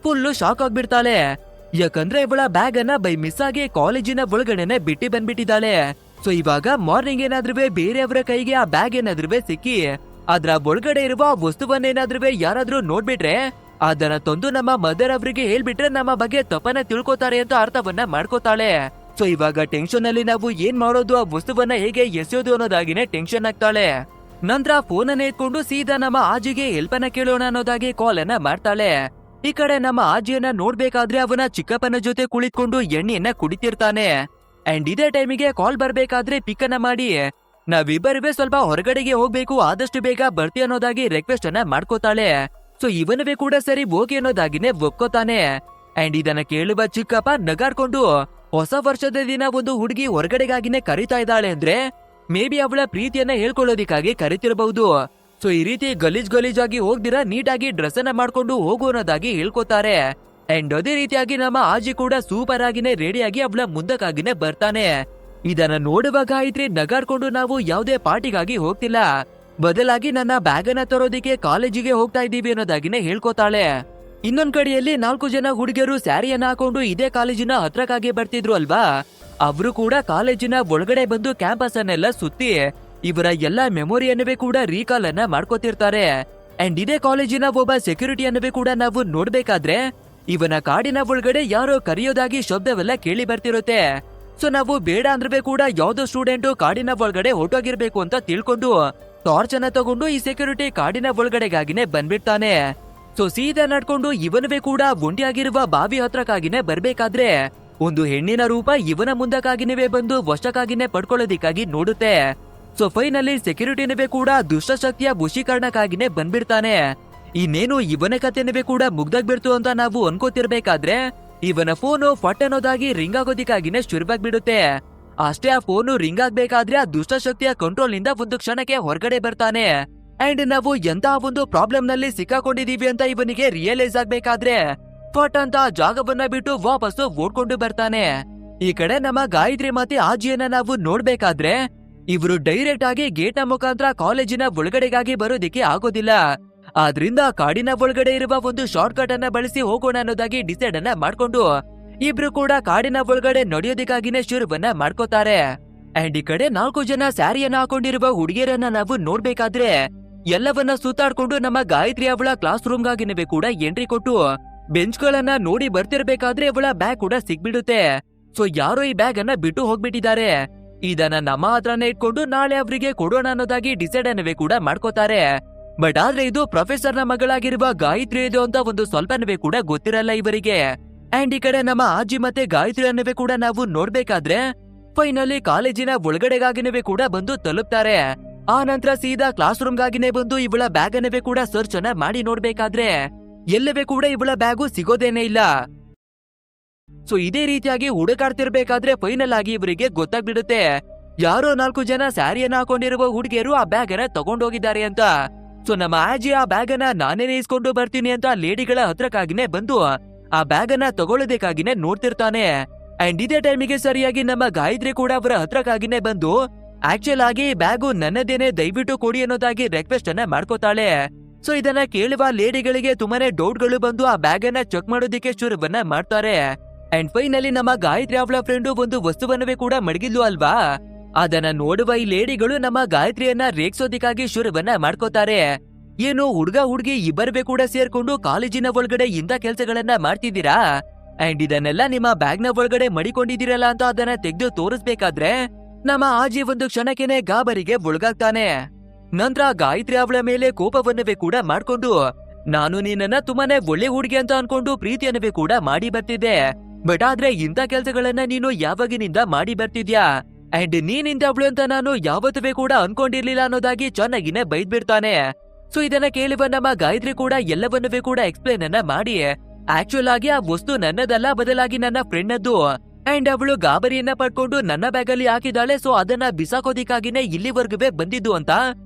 ಫುಲ್ಲು ಶಾಕ್ ಆಗ್ಬಿಡ್ತಾಳೆ. ಯಾಕಂದ್ರೆ ಇವಳ ಬ್ಯಾಗ್ ಅನ್ನ ಬೈ ಮಿಸ್ ಆಗಿ ಕಾಲೇಜಿನ ಒಳಗಡೆನೆ ಬಿಟ್ಟು ಬಂದ್ಬಿಟ್ಟಿದ್ದಾಳೆ. ಸೊ ಇವಾಗ ಮಾರ್ನಿಂಗ್ ಏನಾದ್ರೂ ಬೇರೆಯವರ ಕೈಗೆ ಆ ಬ್ಯಾಗ್ ಏನಾದ್ರೂ ಸಿಕ್ಕಿ ಅದ್ರ ಒಳಗಡೆ ಇರುವ ವಸ್ತುವನ್ನೇನಾದ್ರೂ ಯಾರಾದ್ರೂ ನೋಡ್ಬಿಟ್ರೆ ಅದನ್ನ ತಂದು ನಮ್ಮ ಮದರ್ ಅವರಿಗೆ ಹೇಳ್ಬಿಟ್ರೆ ನಮ್ಮ ಬಗ್ಗೆ ತಪ್ಪನ್ನ ತಿಳ್ಕೊತಾರೆ ಅಂತ ಅರ್ಥವನ್ನ ಮಾಡ್ಕೋತಾಳೆ. ಸೊ ಇವಾಗ ಟೆನ್ಷನ್ ಅಲ್ಲಿ ನಾವು ಏನ್ ಮಾಡೋದು, ಆ ವಸ್ತುವನ್ನ ಹೇಗೆ ಎಸೆಯೋದು ಅನ್ನೋದಾಗಿನೇ ಟೆನ್ಷನ್ ಆಗ್ತಾಳೆ. ನಂತರ ಫೋನ್ ಅನ್ನ ಎತ್ಕೊಂಡು ಸೀದಾ ನಮ್ಮ ಆಜಿಗೆ ಹೆಲ್ಪ್ ಅನ್ನ ಕೇಳೋಣ ಅನ್ನೋದಾಗಿ ಕಾಲ್ ಅನ್ನ ಮಾಡ್ತಾಳೆ. ಈ ಕಡೆ ನಮ್ಮ ಆಜಿಯನ್ನ ನೋಡ್ಬೇಕಾದ್ರೆ ಅವನ ಚಿಕ್ಕಪ್ಪನ ಜೊತೆ ಕುಳಿತುಕೊಂಡು ಎಣ್ಣೆಯನ್ನ ಕುಡಿತಿರ್ತಾನೆ. ಅಂಡ್ ಇದೇ ಟೈಮಿಗೆ ಕಾಲ್ ಬರ್ಬೇಕಾದ್ರೆ ಪಿಕ್ ಅನ್ನ ಮಾಡಿ, ನಾವಿಬ್ಬರುವೆ ಸ್ವಲ್ಪ ಹೊರಗಡೆಗೆ ಹೋಗ್ಬೇಕು, ಆದಷ್ಟು ಬೇಗ ಬರ್ತಿ ಅನ್ನೋದಾಗಿ ರಿಕ್ವೆಸ್ಟ್ ಅನ್ನ ಮಾಡ್ಕೋತಾಳೆ. ಸೊ ಇವನವೇ ಕೂಡ ಸರಿ ಓಕೆ ಅನ್ನೋದಾಗಿನೇ ಒಪ್ಕೋತಾನೆ. ಅಂಡ್ ಇದನ್ನ ಕೇಳುವ ಚಿಕ್ಕಪ್ಪ ನಗಾಡ್ಕೊಂಡು, ಹೊಸ ವರ್ಷದ ದಿನ ಒಂದು ಹುಡುಗಿ ಹೊರಗಡೆಗಾಗಿನೇ ಕರೀತಾ ಇದ್ದಾಳೆ ಅಂದ್ರೆ ಮೇ ಬಿ ಅವಳ ಪ್ರೀತಿಯನ್ನ ಹೇಳ್ಕೊಳ್ಳೋದಿಕ್ಕಾಗಿ ಕರಿತಿರಬಹುದು. ಸೊ ಈ ರೀತಿ ಗಲೀಜಾಗಿ ಹೋಗ್ದಿರಾ ನೀಟಾಗಿ ಡ್ರೆಸ್ ಅನ್ನ ಮಾಡ್ಕೊಂಡು ಹೋಗು ಅನ್ನೋದಾಗಿ ಹೇಳ್ಕೊತಾರೆ. ಅಂಡ್ ಅದೇ ರೀತಿಯಾಗಿ ನಮ್ಮ ಆಜಿ ಕೂಡ ಸೂಪರ್ ಆಗಿನೇ ರೆಡಿಯಾಗಿ ಅವಳ ಮುಂದಕ್ಕಾಗಿನೇ ಬರ್ತಾನೆ. ಇದನ್ನ ನೋಡುವ ಗಾಯತ್ರಿ ನಗಾಡ್ಕೊಂಡು, ನಾವು ಯಾವುದೇ ಪಾರ್ಟಿಗಾಗಿ ಹೋಗ್ತಿಲ್ಲ, ಬದಲಾಗಿ ನನ್ನ ಬ್ಯಾಗ್ ಅನ್ನ ತರೋದಿಕ್ಕೆ ಕಾಲೇಜಿಗೆ ಹೋಗ್ತಾ ಇದ್ದೀವಿ ಅನ್ನೋದಾಗಿನೇ ಹೇಳ್ಕೊತಾಳೆ. ಇನ್ನೊಂದ್ ಕಡೆಯಲ್ಲಿ 4 ಜನ ಹುಡುಗಿಯರು ಸ್ಯಾರಿಯನ್ನ ಹಾಕೊಂಡು ಇದೇ ಕಾಲೇಜಿನ ಹತ್ರಕ್ಕಾಗಿ ಬರ್ತಿದ್ರು ಅಲ್ವಾ. ಅವರು ಕೂಡ ಕಾಲೇಜಿನ ಒಳಗಡೆ ಬಂದು ಕ್ಯಾಂಪಸ್ ಅನ್ನೆಲ್ಲ ಸುತ್ತಿ ಇವರ ಎಲ್ಲಾ ಮೆಮೊರಿಯನ್ನವೇ ಕೂಡ ರೀಕಾಲ್ ಅನ್ನ ಮಾಡ್ಕೋತಿರ್ತಾರೆ. ಅಂಡ್ ಇದೇ ಕಾಲೇಜಿನ ಒಬ್ಬ ಸೆಕ್ಯೂರಿಟಿಯನ್ನವೇ ಕೂಡ ನಾವು ನೋಡ್ಬೇಕಾದ್ರೆ ಇವನ ಕಾಡಿನ ಒಳಗಡೆ ಯಾರೋ ಕರೆಯೋದಾಗಿ ಶಬ್ದವೆಲ್ಲ ಕೇಳಿ ಬರ್ತಿರುತ್ತೆ. ಸೊ ನಾವು ಬೇಡ ಅಂದ್ರೆ ಕೂಡ ಯಾವ್ದೋ ಸ್ಟೂಡೆಂಟ್ ಕಾಡಿನ ಒಳಗಡೆ ಹೊರಟೋಗಿರ್ಬೇಕು ಅಂತ ತಿಳ್ಕೊಂಡು ಟಾರ್ಚ್ ಅನ್ನ ತಗೊಂಡು ಈ ಸೆಕ್ಯೂರಿಟಿ ಕಾಡಿನ ಒಳಗಡೆಗಾಗಿನೇ ಬಂದ್ಬಿಡ್ತಾನೆ. ಸೊ ಸೀದಾ ನಡ್ಕೊಂಡು ಇವನವೇ ಕೂಡ ಒಂಟಿಯಾಗಿರುವ ಬಾವಿ ಹತ್ರಕ್ಕಾಗಿನೇ ಬರ್ಬೇಕಾದ್ರೆ ಒಂದು ಹೆಣ್ಣಿನ ರೂಪ ಇವನ ಮುಂದಕ್ಕಾಗಿನೇ ಬಂದು ವಶಕ್ಕಾಗಿನೇ ಪಡ್ಕೊಳ್ಳೋದಿಕ್ಕಾಗಿ ನೋಡುತ್ತೆ. ಸೊ ಫೈನಲಿ ಸೆಕ್ಯೂರಿಟಿನವೇ ಕೂಡ ದುಷ್ಟಶಕ್ತಿಯ ವಶೀಕರಣಕ್ಕಾಗಿನೇ ಬಂದ್ಬಿಡ್ತಾನೆ. ಇನ್ನೇನು ಇವನ ಕಥೆನವೇ ಕೂಡ ಮುಗ್ದಾಗ್ಬಿಡ್ತು ಅಂತ ನಾವು ಅನ್ಕೋತಿರ್ಬೇಕಾದ್ರೆ ಇವನ ಫೋನು ಫಟ್ ಅನ್ನೋದಾಗಿ ರಿಂಗ್ ಆಗೋದಿಕ್ಕಾಗಿನೇ ಶುರುವಾಗ್ಬಿಡುತ್ತೆ. ಅಷ್ಟೇ ಆ ಫೋನು ರಿಂಗ್ ಆಗ್ಬೇಕಾದ್ರೆ ಆ ದುಷ್ಟಶಕ್ತಿಯ ಕಂಟ್ರೋಲ್ ನಿಂದ ಒಂದು ಕ್ಷಣಕ್ಕೆ ಹೊರಗಡೆ ಬರ್ತಾನೆ. ಅಂಡ್ ನಾವು ಎಂತ ಒಂದು ಪ್ರಾಬ್ಲಮ್ ನಲ್ಲಿ ಸಿಕ್ಕಾಕೊಂಡಿದೀವಿ ಅಂತ ಇವನಿಗೆ ರಿಯಲೈಸ್ ಆಗ್ಬೇಕಾದ್ರೆ ಫಟ್ ಅಂತ ಜಾಗವನ್ನ ಬಿಟ್ಟು ವಾಪಸ್ಸು ಓಡ್ಕೊಂಡು ಬರ್ತಾನೆ. ಈ ಕಡೆ ನಮ್ಮ ಗಾಯತ್ರಿ ಮತ್ತೆ ಆಜಿಯನ್ನ ನಾವು ನೋಡ್ಬೇಕಾದ್ರೆ ಇವರು ಡೈರೆಕ್ಟ್ ಆಗಿ ಗೇಟ್ ನ ಮುಖಾಂತರ ಕಾಲೇಜಿನ ಒಳಗಡೆಗಾಗಿ ಬರೋದಿಕ್ಕೆ ಆಗೋದಿಲ್ಲ. ಆದ್ರಿಂದ ಕಾಡಿನ ಒಳಗಡೆ ಇರುವ ಒಂದು ಶಾರ್ಟ್ ಕಟ್ ಅನ್ನ ಬಳಸಿ ಹೋಗೋಣ ಅನ್ನೋದಾಗಿ ಡಿಸೈಡ್ ಅನ್ನ ಮಾಡ್ಕೊಂಡು ಇಬ್ರು ಕೂಡ ಕಾಡಿನ ಒಳಗಡೆ ನಡೆಯೋದಿಕ್ಕಾಗಿನೇ ಶುರುವನ್ನ ಮಾಡ್ಕೋತಾರೆ. ಅಂಡ್ ಈ ಕಡೆ 4 ಜನ ಸ್ಯಾರಿಯನ್ನ ಹಾಕೊಂಡಿರುವ ಹುಡುಗಿಯರನ್ನ ನಾವು ನೋಡ್ಬೇಕಾದ್ರೆ ಎಲ್ಲವನ್ನ ಸುತ್ತಾಡ್ಕೊಂಡು ನಮ್ಮ ಗಾಯತ್ರಿ ಅವಳ ಕ್ಲಾಸ್ ರೂಮ್ ಗಾಗಿನವೇ ಕೂಡ ಎಂಟ್ರಿ ಕೊಟ್ಟು ಬೆಂಚ್ ಗಳನ್ನ ನೋಡಿ ಬರ್ತಿರ್ಬೇಕಾದ್ರೆ ಅವಳ ಬ್ಯಾಗ್ ಕೂಡ ಸಿಗ್ಬಿಡುತ್ತೆ. ಸೊ ಯಾರೋ ಈ ಬ್ಯಾಗ್ ಅನ್ನ ಬಿಟ್ಟು ಹೋಗ್ಬಿಟ್ಟಿದ್ದಾರೆ. ಇದನ್ನ ನಮ್ಮ ಹತ್ರನೇ ಇಟ್ಕೊಂಡು ನಾಳೆ ಅವರಿಗೆ ಕೊಡೋಣ ಅನ್ನೋದಾಗಿ ಡಿಸೈಡ್ ಅನ್ನವೇ ಕೂಡ ಮಾಡ್ಕೋತಾರೆ. ಬಟ್ ಆದ್ರೆ ಇದು ಪ್ರೊಫೆಸರ್ ನ ಮಗಳಾಗಿರುವ ಗಾಯತ್ರಿ ಇದು ಅಂತ ಒಂದು ಸ್ವಲ್ಪನವೇ ಕೂಡ ಗೊತ್ತಿರಲ್ಲ ಇವರಿಗೆ. ಅಂಡ್ ಈ ಕಡೆ ನಮ್ಮ ಆಜಿ ಮತ್ತೆ ಗಾಯತ್ರಿ ಅನ್ನವೇ ಕೂಡ ನಾವು ನೋಡ್ಬೇಕಾದ್ರೆ ಫೈನಲಿ ಕಾಲೇಜಿನ ಒಳಗಡೆಗಾಗಿನವೇ ಕೂಡ ಬಂದು ತಲುಪ್ತಾರೆ. ಆ ನಂತರ ಸೀದಾ ಕ್ಲಾಸ್ ರೂಮ್ಗಾಗಿನೇ ಬಂದು ಇವಳ ಬ್ಯಾಗ್ ಅನ್ನವೇ ಕೂಡ ಸರ್ಚ್ ಅನ್ನ ಮಾಡಿ ನೋಡ್ಬೇಕಾದ್ರೆ ಎಲ್ಲವೇ ಕೂಡ ಇವಳ ಬ್ಯಾಗು ಸಿಗೋದೇನೆ ಇಲ್ಲ. ಸೊ ಇದೇ ರೀತಿಯಾಗಿ ಹುಡುಕಾಡ್ತಿರ್ಬೇಕಾದ್ರೆ ಫೈನಲ್ ಆಗಿ ಇವರಿಗೆ ಗೊತ್ತಾಗ್ಬಿಡುತ್ತೆ, ಯಾರೋ 4 ಜನ ಸ್ಯಾರಿಯನ್ನ ಹಾಕೊಂಡಿರುವ ಹುಡುಗಿಯರು ಆ ಬ್ಯಾಗ್ ಅನ್ನ ತಗೊಂಡೋಗಿದ್ದಾರೆ ಅಂತ. ಸೊ ನಮ್ಮ ಆಜಿ ಆ ಬ್ಯಾಗ್ ಅನ್ನ ನಾನೇನೆ ಇಸ್ಕೊಂಡು ಬರ್ತೀನಿ ಅಂತ ಲೇಡಿಗಳ ಹತ್ರಕ್ಕಾಗಿನೇ ಬಂದು ಆ ಬ್ಯಾಗ್ ಅನ್ನ ತಗೊಳ್ಳೋದಕ್ಕಾಗಿನೇ ನೋಡ್ತಿರ್ತಾನೆ. ಅಂಡ್ ಇದೇ ಟೈಮಿಗೆ ಸರಿಯಾಗಿ ನಮ್ಮ ಗಾಯತ್ರಿ ಕೂಡ ಅವರ ಹತ್ರಕ್ಕಾಗಿನೇ ಬಂದು ಆಕ್ಚುಲ್ ಆಗಿ ಬ್ಯಾಗು ನನ್ನದೇನೆ, ದಯವಿಟ್ಟು ಕೊಡಿ ಅನ್ನೋದಾಗಿ ರಿಕ್ವೆಸ್ಟ್ ಅನ್ನ ಮಾಡ್ಕೋತಾಳೆ. ಸೊ ಇದನ್ನ ಕೇಳುವ ಲೇಡಿಗಳಿಗೆ ತುಂಬಾನೇ ಡೌಟ್ಗಳು ಬಂದು ಆ ಬ್ಯಾಗ್ ಅನ್ನ ಚೆಕ್ ಮಾಡೋದಿಕ್ಕೆ ಶುರುವನ್ನ ಮಾಡ್ತಾರೆ. ಅಂಡ್ ಫೈನಲಿ ನಮ್ಮ ಗಾಯತ್ರಿ ಅವಳ ಫ್ರೆಂಡು ಒಂದು ವಸ್ತುವನ್ನವೇ ಕೂಡ ಮಡಗಿದ್ಲು ಅಲ್ವಾ, ಅದನ್ನ ನೋಡುವ ಈ ಲೇಡಿಗಳು ನಮ್ಮ ಗಾಯತ್ರಿಯನ್ನ ರೇಗ್ಸೋದಿಕ್ಕಾಗಿ ಶುರುವನ್ನ ಮಾಡ್ಕೋತಾರೆ. ಏನು ಹುಡ್ಗ ಹುಡ್ಗಿ ಇಬ್ಬರವೇ ಕೂಡ ಸೇರ್ಕೊಂಡು ಕಾಲೇಜಿನ ಒಳಗಡೆ ಇಂಥ ಕೆಲ್ಸಗಳನ್ನ ಮಾಡ್ತಿದ್ದೀರಾ, ಅಂಡ್ ಇದನ್ನೆಲ್ಲ ನಿಮ್ಮ ಬ್ಯಾಗ್ ನ ಒಳಗಡೆ ಮಡಿಕೊಂಡಿದ್ದೀರಲ್ಲ ಅಂತ ಅದನ್ನ ತೆಗೆದು ತೋರಿಸ್ಬೇಕಾದ್ರೆ ನಮ್ಮ ಆಜಿ ಒಂದು ಕ್ಷಣಕ್ಕೆನೆ ಗಾಬರಿಗೆ ಒಳಗಾಗ್ತಾನೆ. ನಂತರ ಗಾಯತ್ರಿ ಅವಳ ಮೇಲೆ ಕೋಪವನ್ನವೇ ಕೂಡ ಮಾಡ್ಕೊಂಡು, ನಾನು ನಿನ್ನನ್ನ ತುಂಬಾನೇ ಒಳ್ಳೆ ಹುಡುಗಿ ಅಂತ ಅನ್ಕೊಂಡು ಪ್ರೀತಿಯನ್ನವೇ ಕೂಡ ಮಾಡಿ ಬರ್ತಿದ್ದೆ, ಬಟ್ ಆದ್ರೆ ಇಂಥ ಕೆಲ್ಸಗಳನ್ನ ನೀನು ಯಾವಾಗಿನಿಂದ ಮಾಡಿ ಬರ್ತಿದ್ಯಾ, ಅಂಡ್ ನೀನಿಂದ ಅವಳು ಅಂತ ನಾನು ಯಾವತ್ತೂ ಕೂಡ ಅನ್ಕೊಂಡಿರ್ಲಿಲ್ಲ ಅನ್ನೋದಾಗಿ ಚೆನ್ನಾಗಿನೇ ಬೈದ್ ಬಿಡ್ತಾನೆ. ಸೊ ಇದನ್ನ ಕೇಳುವ ನಮ್ಮ ಗಾಯತ್ರಿ ಕೂಡ ಎಲ್ಲವನ್ನವೇ ಕೂಡ ಎಕ್ಸ್ಪ್ಲೇನ್ ಅನ್ನ ಮಾಡಿ, ಆಕ್ಚುಲ್ ಆಗಿ ಆ ವಸ್ತು ನನ್ನದಲ್ಲ, ಬದಲಾಗಿ ನನ್ನ ಫ್ರೆಂಡ್ ಅದ್ದು, ಅಂಡ್ ಅವಳು ಗಾಬರಿಯನ್ನ ಪಡ್ಕೊಂಡು ನನ್ನ ಬ್ಯಾಗ್ ಅಲ್ಲಿ ಹಾಕಿದಾಳೆ, ಸೊ ಅದನ್ನ ಬಿಸಾಕೋದಿಕ್ಕಾಗಿನೇ ಇಲ್ಲಿವರೆಗೂ ಬಂದಿದ್ದು ಅಂತ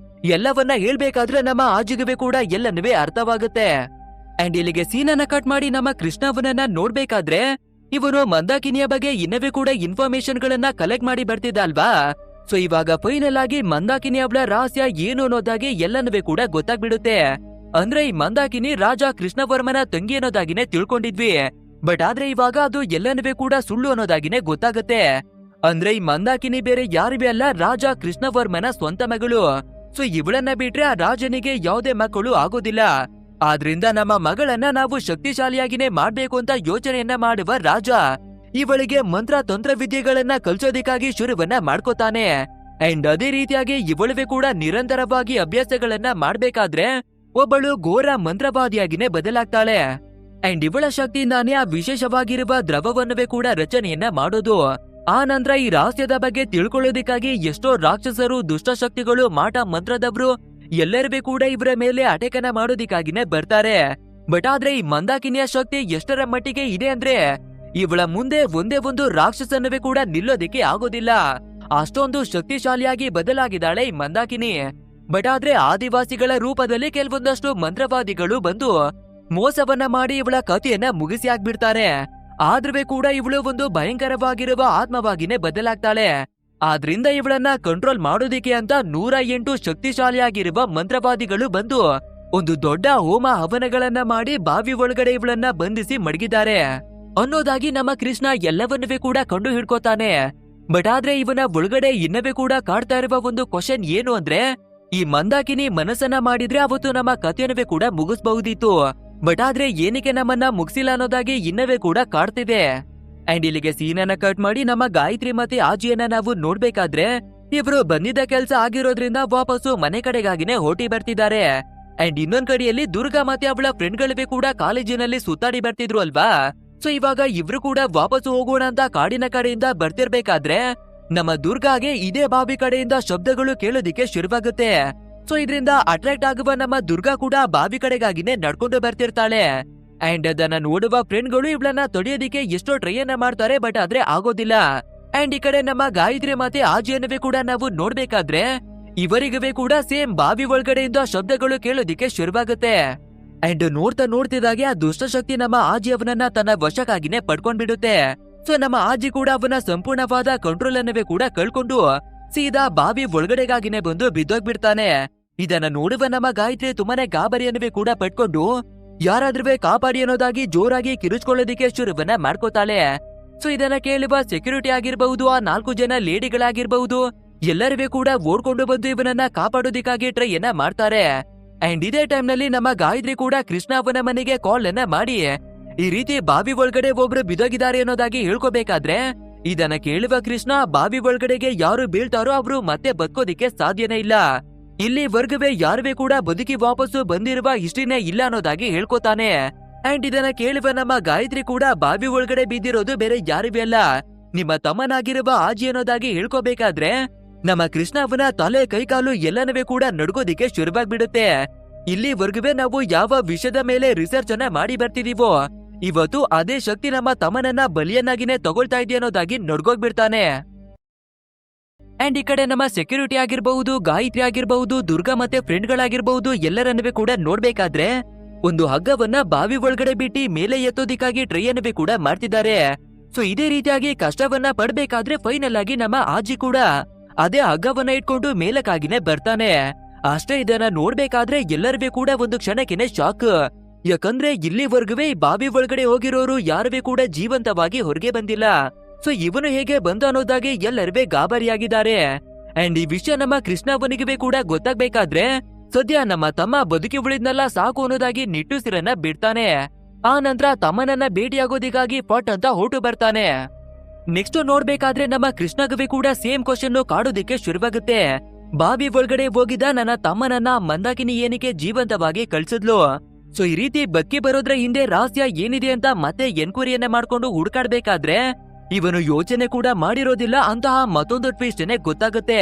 ಎಲ್ಲವನ್ನ ಹೇಳ್ಬೇಕಾದ್ರೆ ನಮ್ಮ ಆಜಿಗೆ ಕೂಡ ಎಲ್ಲನವೇ ಅರ್ಥವಾಗುತ್ತೆ. ಅಂಡ್ ಇಲ್ಲಿಗೆ ಸೀನನ್ನ ಕಟ್ ಮಾಡಿ ನಮ್ಮ ಕೃಷ್ಣವನನ್ನ ನೋಡ್ಬೇಕಾದ್ರೆ ಇವನು ಮಂದಾಕಿನಿಯ ಬಗ್ಗೆ ಇನ್ನವೇ ಕೂಡ ಇನ್ಫಾರ್ಮೇಶನ್ ಗಳನ್ನ ಕಲೆಕ್ಟ್ ಮಾಡಿ ಬರ್ತಿದ್ದ ಅಲ್ವಾ. ಸೊ ಇವಾಗ ಫೈನಲ್ ಆಗಿ ಮಂದಾಕಿನಿ ಅವಳ ರಹಸ್ಯ ಏನು ಅನ್ನೋದಾಗಿ ಎಲ್ಲನವೇ ಕೂಡ ಗೊತ್ತಾಗ್ಬಿಡುತ್ತೆ. ಅಂದ್ರೆ ಈ ಮಂದಾಕಿನಿ ರಾಜ ಕೃಷ್ಣವರ್ಮನ ತಂಗಿ ಅನ್ನೋದಾಗಿನೇ ತಿಳ್ಕೊಂಡಿದ್ವಿ, ಬಟ್ ಆದ್ರೆ ಇವಾಗ ಅದು ಎಲ್ಲನವೇ ಕೂಡ ಸುಳ್ಳು ಅನ್ನೋದಾಗಿನೇ ಗೊತ್ತಾಗತ್ತೆ. ಅಂದ್ರೆ ಈ ಮಂದಾಕಿನಿ ಬೇರೆ ಯಾರಿವೆ ಅಲ್ಲ, ರಾಜ ಕೃಷ್ಣವರ್ಮನ ಸ್ವಂತ ಮಗಳು. ಸೊ ಇವಳನ್ನ ಬಿಟ್ರೆ ಆ ರಾಜನಿಗೆ ಯಾವುದೇ ಮಕ್ಕಳು ಆಗೋದಿಲ್ಲ. ಆದ್ರಿಂದ ನಮ್ಮ ಮಗಳನ್ನ ನಾವು ಶಕ್ತಿಶಾಲಿಯಾಗಿನೇ ಮಾಡ್ಬೇಕು ಅಂತ ಯೋಚನೆಯನ್ನ ಮಾಡುವ ರಾಜ ಇವಳಿಗೆ ಮಂತ್ರ ತಂತ್ರ ವಿದ್ಯೆಗಳನ್ನ ಕಲ್ಸೋದಿಕ್ಕಾಗಿ ಶುರುವನ್ನ ಮಾಡ್ಕೋತಾನೆ. ಅಂಡ್ ಅದೇ ರೀತಿಯಾಗಿ ಇವಳುವೆ ಕೂಡ ನಿರಂತರವಾಗಿ ಅಭ್ಯಾಸಗಳನ್ನ ಮಾಡ್ಬೇಕಾದ್ರೆ ಒಬ್ಬಳು ಘೋರ ಮಂತ್ರವಾದಿಯಾಗಿನೇ ಬದಲಾಗ್ತಾಳೆ. ಅಂಡ್ ಇವಳ ಶಕ್ತಿಯಿಂದಾನೇ ಆ ವಿಶೇಷವಾಗಿರುವ ದ್ರವವನ್ನವೇ ಕೂಡ ರಚನೆಯನ್ನ ಮಾಡೋದು. ಆ ನಂತರ ಈ ರಹಸ್ಯದ ಬಗ್ಗೆ ತಿಳ್ಕೊಳ್ಳೋದಿಕ್ಕಾಗಿ ಎಷ್ಟೋ ರಾಕ್ಷಸರು, ದುಷ್ಟಶಕ್ತಿಗಳು, ಮಾಟ ಮಂತ್ರದವರು ಎಲ್ಲರೂ ಕೂಡ ಇವರ ಮೇಲೆ ಅಟೆಕನ ಮಾಡೋದಿಕ್ಕಾಗಿನೇ ಬರ್ತಾರೆ. ಬಟ್ ಆದ್ರೆ ಈ ಮಂದಾಕಿನಿಯ ಶಕ್ತಿ ಎಷ್ಟರ ಮಟ್ಟಿಗೆ ಇದೆ ಅಂದ್ರೆ ಇವಳ ಮುಂದೆ ಒಂದೇ ಒಂದು ರಾಕ್ಷಸನ್ನವೇ ಕೂಡ ನಿಲ್ಲೋದಿಕ್ಕೆ ಆಗೋದಿಲ್ಲ, ಅಷ್ಟೊಂದು ಶಕ್ತಿಶಾಲಿಯಾಗಿ ಬದಲಾಗಿದ್ದಾಳೆ ಈ ಮಂದಾಕಿನಿ. ಬಟ್ ಆದ್ರೆ ಆದಿವಾಸಿಗಳ ರೂಪದಲ್ಲಿ ಕೆಲವೊಂದಷ್ಟು ಮಂತ್ರವಾದಿಗಳು ಬಂದು ಮೋಸವನ್ನ ಮಾಡಿ ಇವಳ ಕಥೆಯನ್ನ ಮುಗಿಸಿ ಆಗ್ಬಿಡ್ತಾರೆ. ಆದ್ರೂ ಕೂಡ ಇವಳು ಒಂದು ಭಯಂಕರವಾಗಿರುವ ಆತ್ಮವಾಗಿನೇ ಬದಲಾಗ್ತಾಳೆ. ಆದ್ರಿಂದ ಇವಳನ್ನ ಕಂಟ್ರೋಲ್ ಮಾಡೋದಿಕ್ಕೆ ಅಂತ 108 ಶಕ್ತಿಶಾಲಿಯಾಗಿರುವ ಮಂತ್ರವಾದಿಗಳು ಬಂದು ಒಂದು ದೊಡ್ಡ ಹೋಮ ಹವನಗಳನ್ನ ಮಾಡಿ ಬಾವಿ ಒಳಗಡೆ ಇವಳನ್ನ ಬಂಧಿಸಿ ಮಡಗಿದ್ದಾರೆ ಅನ್ನೋದಾಗಿ ನಮ್ಮ ಕೃಷ್ಣ ಎಲ್ಲವನ್ನವೇ ಕೂಡ ಕಂಡು ಹಿಡ್ಕೋತಾನೆ. ಬಟ್ ಆದ್ರೆ ಇವನ ಒಳಗಡೆ ಇನ್ನವೇ ಕೂಡ ಕಾಡ್ತಾ ಇರುವ ಒಂದು ಕ್ವಶನ್ ಏನು ಅಂದ್ರೆ, ಈ ಮಂದಾಕಿನಿ ಮನಸ್ಸನ್ನ ಮಾಡಿದ್ರೆ ಅವತ್ತು ನಮ್ಮ ಕಥೆಯನ್ನವೇ ಕೂಡ ಮುಗಿಸಬಹುದಿತ್ತು, ಬಟ್ ಆದ್ರೆ ಏನಕ್ಕೆ ನಮ್ಮನ್ನ ಮುಗಿಸಿಲ್ಲ ಅನ್ನೋದಾಗಿ ಇನ್ನವೇ ಕೂಡ ಕಾಡ್ತಿದೆ. ಅಂಡ್ ಇಲ್ಲಿಗೆ ಸೀನನ್ನ ಕಟ್ ಮಾಡಿ ನಮ್ಮ ಗಾಯತ್ರಿ ಮತ್ತೆ ಆಜಿಯನ್ನ ನಾವು ನೋಡ್ಬೇಕಾದ್ರೆ ಇಬ್ರು ಬಂದಿದ್ದ ಕೆಲ್ಸ ಆಗಿರೋದ್ರಿಂದ ವಾಪಸ್ಸು ಮನೆ ಕಡೆಗಾಗಿನೇ ಹೊರಟಿ ಬರ್ತಿದ್ದಾರೆ. ಅಂಡ್ ಇನ್ನೊಂದ್ ಕಡೆಯಲ್ಲಿ ದುರ್ಗಾ ಮತ್ತೆ ಅವಳ ಫ್ರೆಂಡ್ಗಳಿವೆ ಕೂಡ ಕಾಲೇಜಿನಲ್ಲಿ ಸುತ್ತಾಡಿ ಬರ್ತಿದ್ರು ಅಲ್ವಾ. ಸೊ ಇವಾಗ ಇವ್ರು ಕೂಡ ವಾಪಸ್ಸು ಹೋಗೋಣ ಅಂತ ಕಾಡಿನ ಕಡೆಯಿಂದ ಬರ್ತಿರ್ಬೇಕಾದ್ರೆ ನಮ್ಮ ದುರ್ಗಾಗೆ ಇದೇ ಬಾವಿ ಕಡೆಯಿಂದ ಶಬ್ದಗಳು ಕೇಳೋದಿಕ್ಕೆ ಶುರುವಾಗುತ್ತೆ. ಸೊ ಇದರಿಂದ ಅಟ್ರಾಕ್ಟ್ ಆಗುವ ನಮ್ಮ ದುರ್ಗಾ ಕೂಡ ಬಾವಿ ಕಡೆಗಾಗಿನೇ ನಡ್ಕೊಂಡು ಬರ್ತಿರ್ತಾಳೆ. ಅಂಡ್ ಅದನ್ನ ನೋಡುವ ಫ್ರೆಂಡ್ಗಳು ಇವಳನ್ನ ತಡೆಯೋದಿಕ್ಕೆ ಎಷ್ಟೋ ಟ್ರೈ ಅನ್ನ ಮಾಡ್ತಾರೆ, ಬಟ್ ಆದ್ರೆ ಆಗೋದಿಲ್ಲ. ಅಂಡ್ ಈ ಕಡೆ ನಮ್ಮ ಗಾಯತ್ರಿ ಮತ್ತೆ ಆಜಿಯನ್ನವೇ ಕೂಡ ನಾವು ನೋಡ್ಬೇಕಾದ್ರೆ ಇವರಿಗವೇ ಕೂಡ ಸೇಮ್ ಬಾವಿ ಒಳಗಡೆಯಿಂದ ಶಬ್ದಗಳು ಕೇಳೋದಿಕ್ಕೆ ಶುರುವಾಗುತ್ತೆ. ಅಂಡ್ ನೋಡ್ತಿದ್ದಾಗೆ ಆ ದುಷ್ಟಶಕ್ತಿ ನಮ್ಮ ಆಜಿ ಅವನನ್ನ ತನ್ನ ವಶಕ್ಕಾಗಿನೇ ಪಡ್ಕೊಂಡ್ಬಿಡುತ್ತೆ. ಸೊ ನಮ್ಮ ಆಜಿ ಕೂಡ ಅವನ ಸಂಪೂರ್ಣವಾದ ಕಂಟ್ರೋಲ್ ಅನ್ನವೇ ಕೂಡ ಕಳ್ಕೊಂಡು ಸೀದಾ ಬಾವಿ ಒಳಗಡೆಗಾಗಿನೇ ಬಂದು ಬಿದ್ದೋಗ್ಬಿಡ್ತಾನೆ. ಇದನ್ನ ನೋಡುವ ನಮ್ಮ ಗಾಯತ್ರಿ ತುಂಬಾನೇ ಗಾಬರಿಯನ್ನವೇ ಕೂಡ ಪಡ್ಕೊಂಡು ಯಾರಾದ್ರೂ ಕಾಪಾಡಿ ಅನ್ನೋದಾಗಿ ಜೋರಾಗಿ ಕಿರುಚ್ಕೊಳ್ಳೋದಿಕ್ಕೆ ಶುರುವನ್ನ ಮಾಡ್ಕೋತಾಳೆ. ಸೊ ಇದನ್ನ ಕೇಳುವ ಸೆಕ್ಯೂರಿಟಿ ಆಗಿರ್ಬಹುದು, ಆ 4 ಜನ ಲೇಡಿಗಳಾಗಿರ್ಬಹುದು, ಎಲ್ಲರಿಗೂ ಕೂಡ ಓಡ್ಕೊಂಡು ಬಂದು ಇವನನ್ನ ಕಾಪಾಡೋದಿಕ್ಕಾಗಿ ಟ್ರೈ ಅನ್ನ ಮಾಡ್ತಾರೆ. ಅಂಡ್ ಇದೇ ಟೈಮ್ ನಲ್ಲಿ ನಮ್ಮ ಗಾಯತ್ರಿ ಕೂಡ ಕೃಷ್ಣ ಅವನ ಮನೆಗೆ ಕಾಲ್ ಅನ್ನ ಮಾಡಿ ಈ ರೀತಿ ಬಾವಿ ಒಳಗಡೆ ಒಬ್ರು ಬಿದ್ದೋಗಿದ್ದಾರೆ ಅನ್ನೋದಾಗಿ ಹೇಳ್ಕೋಬೇಕಾದ್ರೆ ಇದನ್ನ ಕೇಳುವ ಕೃಷ್ಣ ಬಾವಿ ಒಳಗಡೆಗೆ ಯಾರು ಬೀಳ್ತಾರೋ ಅವರು ಮತ್ತೆ ಬದುಕೋದಿಕ್ಕೆ ಸಾಧ್ಯನೇ ಇಲ್ಲ, ಇಲ್ಲಿ ವರ್ಗವೇ ಯಾರುವೇ ಕೂಡ ಬದುಕಿ ವಾಪಸ್ಸು ಬಂದಿರುವ ಹಿಸ್ಟ್ರಿನೇ ಇಲ್ಲ ಅನ್ನೋದಾಗಿ ಹೇಳ್ಕೋತಾನೆ. ಅಂಡ್ ಇದನ್ನ ಕೇಳುವ ನಮ್ಮ ಗಾಯತ್ರಿ ಕೂಡ ಬಾವಿ ಒಳಗಡೆ ಬಿದ್ದಿರೋದು ಬೇರೆ ಯಾರಿವೆ ಅಲ್ಲ, ನಿಮ್ಮ ತಮ್ಮನಾಗಿರುವ ಆಜಿ ಅನ್ನೋದಾಗಿ ಹೇಳ್ಕೋಬೇಕಾದ್ರೆ ನಮ್ಮ ಕೃಷ್ಣ ಅವನ ತಲೆ ಕೈಕಾಲು ಎಲ್ಲನವೇ ಕೂಡ ನಡ್ಗೋದಿಕ್ಕೆ ಶುರುವಾಗ್ಬಿಡುತ್ತೆ. ಇಲ್ಲಿವರೆಗುವೆ ನಾವು ಯಾವ ವಿಷಯದ ಮೇಲೆ ರಿಸರ್ಚ್ ಅನ್ನ ಮಾಡಿ ಬರ್ತಿದೀವೋ, ಇವತ್ತು ಅದೇ ಶಕ್ತಿ ನಮ್ಮ ತಮ್ಮನನ್ನ ಬಲಿಯನ್ನಾಗಿನೇ ತಗೊಳ್ತಾ ಇದೆಯಾ ಅನ್ನೋದಾಗಿ ನಡ್ಗೋಗ್ಬಿಡ್ತಾನೆ. ಅಂಡ್ ಈ ಕಡೆ ನಮ್ಮ ಸೆಕ್ಯೂರಿಟಿ ಆಗಿರಬಹುದು, ಗಾಯತ್ರಿ ಆಗಿರಬಹುದು, ದುರ್ಗಾ ಮತ್ತೆ ಫ್ರೆಂಡ್ಗಳಾಗಿರ್ಬಹುದು, ಎಲ್ಲರನ್ನವೇ ಕೂಡ ನೋಡ್ಬೇಕಾದ್ರೆ ಒಂದು ಹಗ್ಗವನ್ನ ಬಾವಿ ಒಳಗಡೆ ಬಿಟ್ಟು ಮೇಲೆ ಎತ್ತೋದಿಕ್ಕಾಗಿ ಟ್ರೈ ಅನ್ನವೇ ಕೂಡ ಮಾಡ್ತಿದ್ದಾರೆ. ಸೊ ಇದೇ ರೀತಿಯಾಗಿ ಕಷ್ಟವನ್ನ ಪಡ್ಬೇಕಾದ್ರೆ ಫೈನಲ್ ಆಗಿ ನಮ್ಮ ಆಜಿ ಕೂಡ ಅದೇ ಹಗ್ಗವನ್ನ ಇಟ್ಕೊಂಡು ಮೇಲಕ್ಕಾಗಿನೇ ಬರ್ತಾನೆ. ಅಷ್ಟೇ ಇದನ್ನ ನೋಡ್ಬೇಕಾದ್ರೆ ಎಲ್ಲರಿಗೂ ಕೂಡ ಒಂದು ಕ್ಷಣಕ್ಕೆನೆ ಶಾಕ್. ಯಾಕಂದ್ರೆ ಇಲ್ಲಿವರೆಗುವೆ ಬಾವಿ ಒಳಗಡೆ ಹೋಗಿರೋರು ಯಾರುವೇ ಕೂಡ ಜೀವಂತವಾಗಿ ಹೊರಗೆ ಬಂದಿಲ್ಲ. ಸೊ ಇವನು ಹೇಗೆ ಬಂದ ಅನ್ನೋದಾಗಿ ಎಲ್ಲರೂ ಗಾಬರಿಯಾಗಿದ್ದಾರೆ. ಅಂಡ್ ಈ ವಿಷಯ ನಮ್ಮ ಕೃಷ್ಣವನಿಗೆ ಕೂಡ ಗೊತ್ತಾಗ್ಬೇಕಾದ್ರೆ ಸದ್ಯ ನಮ್ಮ ತಮ್ಮ ಬದುಕಿ ಉಳಿದ್ನಲ್ಲ ಸಾಕು ಅನ್ನೋದಾಗಿ ನಿಟ್ಟುಸಿರನ್ನ ಬಿಡ್ತಾನೆ. ಆ ನಂತರ ತಮ್ಮನನ್ನ ಭೇಟಿಯಾಗೋದಿಗಾಗಿ ಪಟ್ ಅಂತ ಹೊರಟು ಬರ್ತಾನೆ. ನೆಕ್ಸ್ಟ್ ನೋಡ್ಬೇಕಾದ್ರೆ ನಮ್ಮ ಕೃಷ್ಣಗವಿ ಕೂಡ ಸೇಮ್ ಕ್ವಶನ್ ಕಾಡೋದಿಕ್ಕೆ ಶುರುವಾಗುತ್ತೆ. ಬಾವಿ ಒಳಗಡೆ ಹೋಗಿದ್ದ ನನ್ನ ತಮ್ಮನನ್ನ ಮಂದಾಕಿನಿ ಏನಕ್ಕೆ ಜೀವಂತವಾಗಿ ಕಳ್ಸಿದ್ಲು? ಸೊ ಈ ರೀತಿ ಬಕ್ಕಿ ಬರೋದ್ರ ಹಿಂದೆ ರಹಸ್ಯ ಏನಿದೆ ಅಂತ ಮತ್ತೆ ಎನ್ಕ್ವೈರಿಯನ್ನ ಮಾಡ್ಕೊಂಡು ಹುಡುಕಾಡ್ಬೇಕಾದ್ರೆ ಇವನು ಯೋಚನೆ ಕೂಡ ಮಾಡಿರೋದಿಲ್ಲ ಅಂತಹ ಮತ್ತೊಂದು ಟ್ವಿಸ್ಟ್ ಗೊತ್ತಾಗುತ್ತೆ.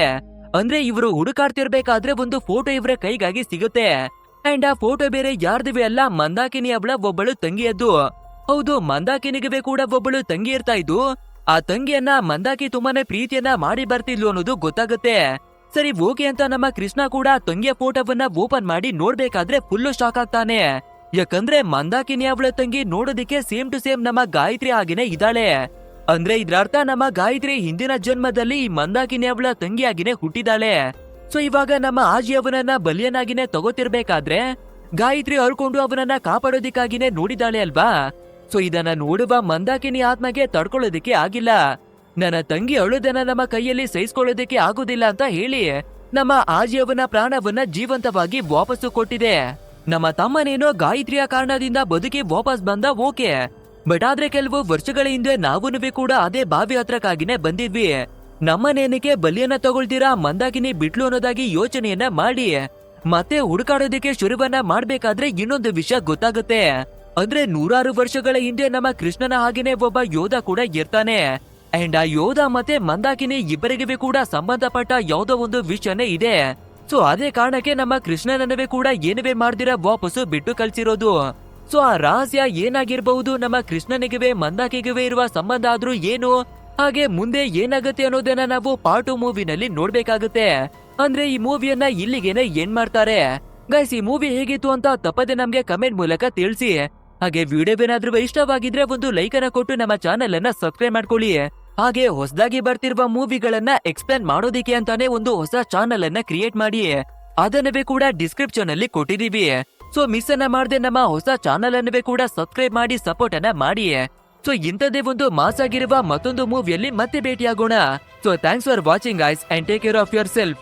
ಅಂದ್ರೆ ಇವರು ಹುಡುಕಾಡ್ತಿರ್ಬೇಕಾದ್ರೆ ಒಂದು ಫೋಟೋ ಇವರ ಕೈಗಾಗಿ ಸಿಗುತ್ತೆ. ಅಂಡ್ ಆ ಫೋಟೋ ಬೇರೆ ಯಾರ್ದಿವೆ ಅಲ್ಲ, ಮಂದಾಕಿನಿ ಅವಳ ಒಬ್ಬಳು ತಂಗಿಯದ್ದು. ಹೌದು, ಮಂದಾಕಿನಿಗೆ ಕೂಡ ಒಬ್ಬಳು ತಂಗಿ ಇರ್ತಾ ಇದ್ದು, ಆ ತಂಗಿಯನ್ನ ಮಂದಾಕಿ ತುಂಬಾನೇ ಪ್ರೀತಿಯನ್ನ ಮಾಡಿ ಬರ್ತಿದ್ಲು ಅನ್ನೋದು ಗೊತ್ತಾಗುತ್ತೆ. ಸರಿ ಓಕೆ ಅಂತ ನಮ್ಮ ಕೃಷ್ಣ ಕೂಡ ತಂಗಿಯ ಫೋಟೋವನ್ನ ಓಪನ್ ಮಾಡಿ ನೋಡ್ಬೇಕಾದ್ರೆ ಫುಲ್ಲು ಶಾಕ್ ಆಗ್ತಾನೆ. ಯಾಕಂದ್ರೆ ಮಂದಾಕಿನಿ ಅವಳ ತಂಗಿ ನೋಡೋದಿಕ್ಕೆ ಸೇಮ್ ಟು ಸೇಮ್ ನಮ್ಮ ಗಾಯತ್ರಿ ಆಗಿನೇ ಇದ್ದಾಳೆ. ಅಂದ್ರೆ ಇದ್ರರ್ಥ ನಮ್ಮ ಗಾಯತ್ರಿ ಹಿಂದಿನ ಜನ್ಮದಲ್ಲಿ ಈ ಮಂದಾಕಿನಿ ಅವಳ ತಂಗಿಯಾಗಿನೇ ಹುಟ್ಟಿದಾಳೆ. ಸೊ ಇವಾಗ ನಮ್ಮ ಆಜಿ ಅವನನ್ನ ಬಲಿಯನಾಗಿನೇ ತಗೋತಿರ್ಬೇಕಾದ್ರೆ ಗಾಯತ್ರಿ ಹರ್ಕೊಂಡು ಅವನನ್ನ ಕಾಪಾಡೋದಿಕ್ಕಾಗಿನೇ ನೋಡಿದಾಳೆ ಅಲ್ವಾ. ಸೊ ಇದನ್ನ ನೋಡುವ ಮಂದಾಕಿನಿ ಆತ್ಮಗೆ ತಡ್ಕೊಳ್ಳೋದಿಕ್ಕೆ ಆಗಿಲ್ಲ. ನನ್ನ ತಂಗಿ ಅಳುದನ್ನ ನಮ್ಮ ಕೈಯಲ್ಲಿ ಸಹಿಸ್ಕೊಳ್ಳೋದಿಕ್ಕೆ ಆಗೋದಿಲ್ಲ ಅಂತ ಹೇಳಿ ನಮ್ಮ ಆಜಿಯವನ ಪ್ರಾಣವನ್ನ ಜೀವಂತವಾಗಿ ವಾಪಸ್ಸು ಕೊಟ್ಟಿದೆ. ನಮ್ಮ ತಮ್ಮನೇನೋ ಗಾಯತ್ರಿಯ ಕಾರಣದಿಂದ ಬದುಕಿ ವಾಪಸ್ ಬಂದ, ಓಕೆ. ಬಟ್ ಆದ್ರೆ ಕೆಲವು ವರ್ಷಗಳ ಹಿಂದೆ ನಾವುನುವೆ ಕೂಡ ಅದೇ ಬಾವಿ ಹತ್ರಕ್ಕಾಗಿನೇ ಬಂದಿದ್ವಿ. ನಮ್ಮನೇನಕ್ಕೆ ಬಲಿಯನ್ನ ತಗೊಳ್ತೀರಾ ಮಂದಾಕಿನಿ ಬಿಟ್ಲು ಅನ್ನೋದಾಗಿ ಯೋಚನೆಯನ್ನ ಮಾಡಿ ಮತ್ತೆ ಹುಡುಕಾಡೋದಿಕ್ಕೆ ಶುರುವನ್ನ ಮಾಡ್ಬೇಕಾದ್ರೆ ಇನ್ನೊಂದು ವಿಷಯ ಗೊತ್ತಾಗುತ್ತೆ. ಅಂದ್ರೆ 100 ವರ್ಷಗಳ ಹಿಂದೆ ನಮ್ಮ ಕೃಷ್ಣನ ಹಾಗೇನೆ ಒಬ್ಬ ಯೋಧ ಕೂಡ ಇರ್ತಾನೆ. ಅಂಡ್ ಆ ಯೋಧ ಮತ್ತೆ ಮಂದಾಕಿನಿ ಇಬ್ಬರಿಗೂ ಕೂಡ ಸಂಬಂಧಪಟ್ಟ ಯಾವುದೋ ಒಂದು ವಿಷಯನೇ ಇದೆ. ಸೊ ಅದೇ ಕಾರಣಕ್ಕೆ ನಮ್ಮ ಕೃಷ್ಣನನ್ನವೇ ಕೂಡ ಏನುವೆ ಮಾಡ್ದಿರ ವಾಪಸ್ಸು ಬಿಟ್ಟು ಕಳ್ಸಿರೋದು. ಸೊ ಆ ರಹಸ್ಯ ಏನಾಗಿರ್ಬಹುದು, ನಮ್ಮ ಕೃಷ್ಣನಿಗೆ ಮಂದಾಕಿಗೆ ಇರುವ ಸಂಬಂಧ ಆದ್ರೂ ಏನು, ಹಾಗೆ ಮುಂದೆ ಏನಾಗುತ್ತೆ ಅನ್ನೋದನ್ನ ನಾವು ಪಾರ್ಟ್ 2 ಮೂವಿನಲ್ಲಿ ನೋಡ್ಬೇಕಾಗುತ್ತೆ. ಅಂದ್ರೆ ಈ ಮೂವಿಯನ್ನ ಇಲ್ಲಿಗೇನೆ ಏನ್ ಮಾಡ್ತಾರೆ. ಗೈಸ್, ಈ ಮೂವಿ ಹೇಗಿತ್ತು ಅಂತ ತಪ್ಪದೆ ನಮ್ಗೆ ಕಮೆಂಟ್ ಮೂಲಕ ತಿಳಿಸಿ. ಹಾಗೆ ವಿಡಿಯೋವೇನಾದ್ರೂ ಇಷ್ಟವಾಗಿದ್ರೆ ಒಂದು ಲೈಕ್ ಅನ್ನ ಕೊಟ್ಟು ನಮ್ಮ ಚಾನೆಲ್ ಅನ್ನ ಸಬ್ಸ್ಕ್ರೈಬ್ ಮಾಡ್ಕೊಳ್ಳಿ. ಹಾಗೆ ಹೊಸದಾಗಿ ಬರ್ತಿರುವ ಮೂವಿಗಳನ್ನ ಎಕ್ಸ್ಪ್ಲೇನ್ ಮಾಡೋದಿಕ್ಕೆ ಅಂತಾನೆ ಒಂದು ಹೊಸ ಚಾನೆಲ್ ಅನ್ನ ಕ್ರಿಯೇಟ್ ಮಾಡಿ, ಅದನ್ನವೇ ಕೂಡ ಡಿಸ್ಕ್ರಿಪ್ಷನ್ ಅಲ್ಲಿ ಕೊಟ್ಟಿದೀವಿ. ಸೊ ಮಿಸ್ ಅನ್ನ ಮಾಡದೆ ನಮ್ಮ ಹೊಸ ಚಾನೆಲ್ ಅನ್ನವೇ ಕೂಡ ಸಬ್ಸ್ಕ್ರೈಬ್ ಮಾಡಿ ಸಪೋರ್ಟ್ ಅನ್ನ ಮಾಡಿ. ಸೊ ಇಂಥದ್ದೇ ಒಂದು ಮಾಸ್ ಆಗಿರುವ ಮತ್ತೊಂದು ಮೂವಿಯಲ್ಲಿ ಮತ್ತೆ ಭೇಟಿಯಾಗೋಣ. So thanks for watching guys and take care of your self.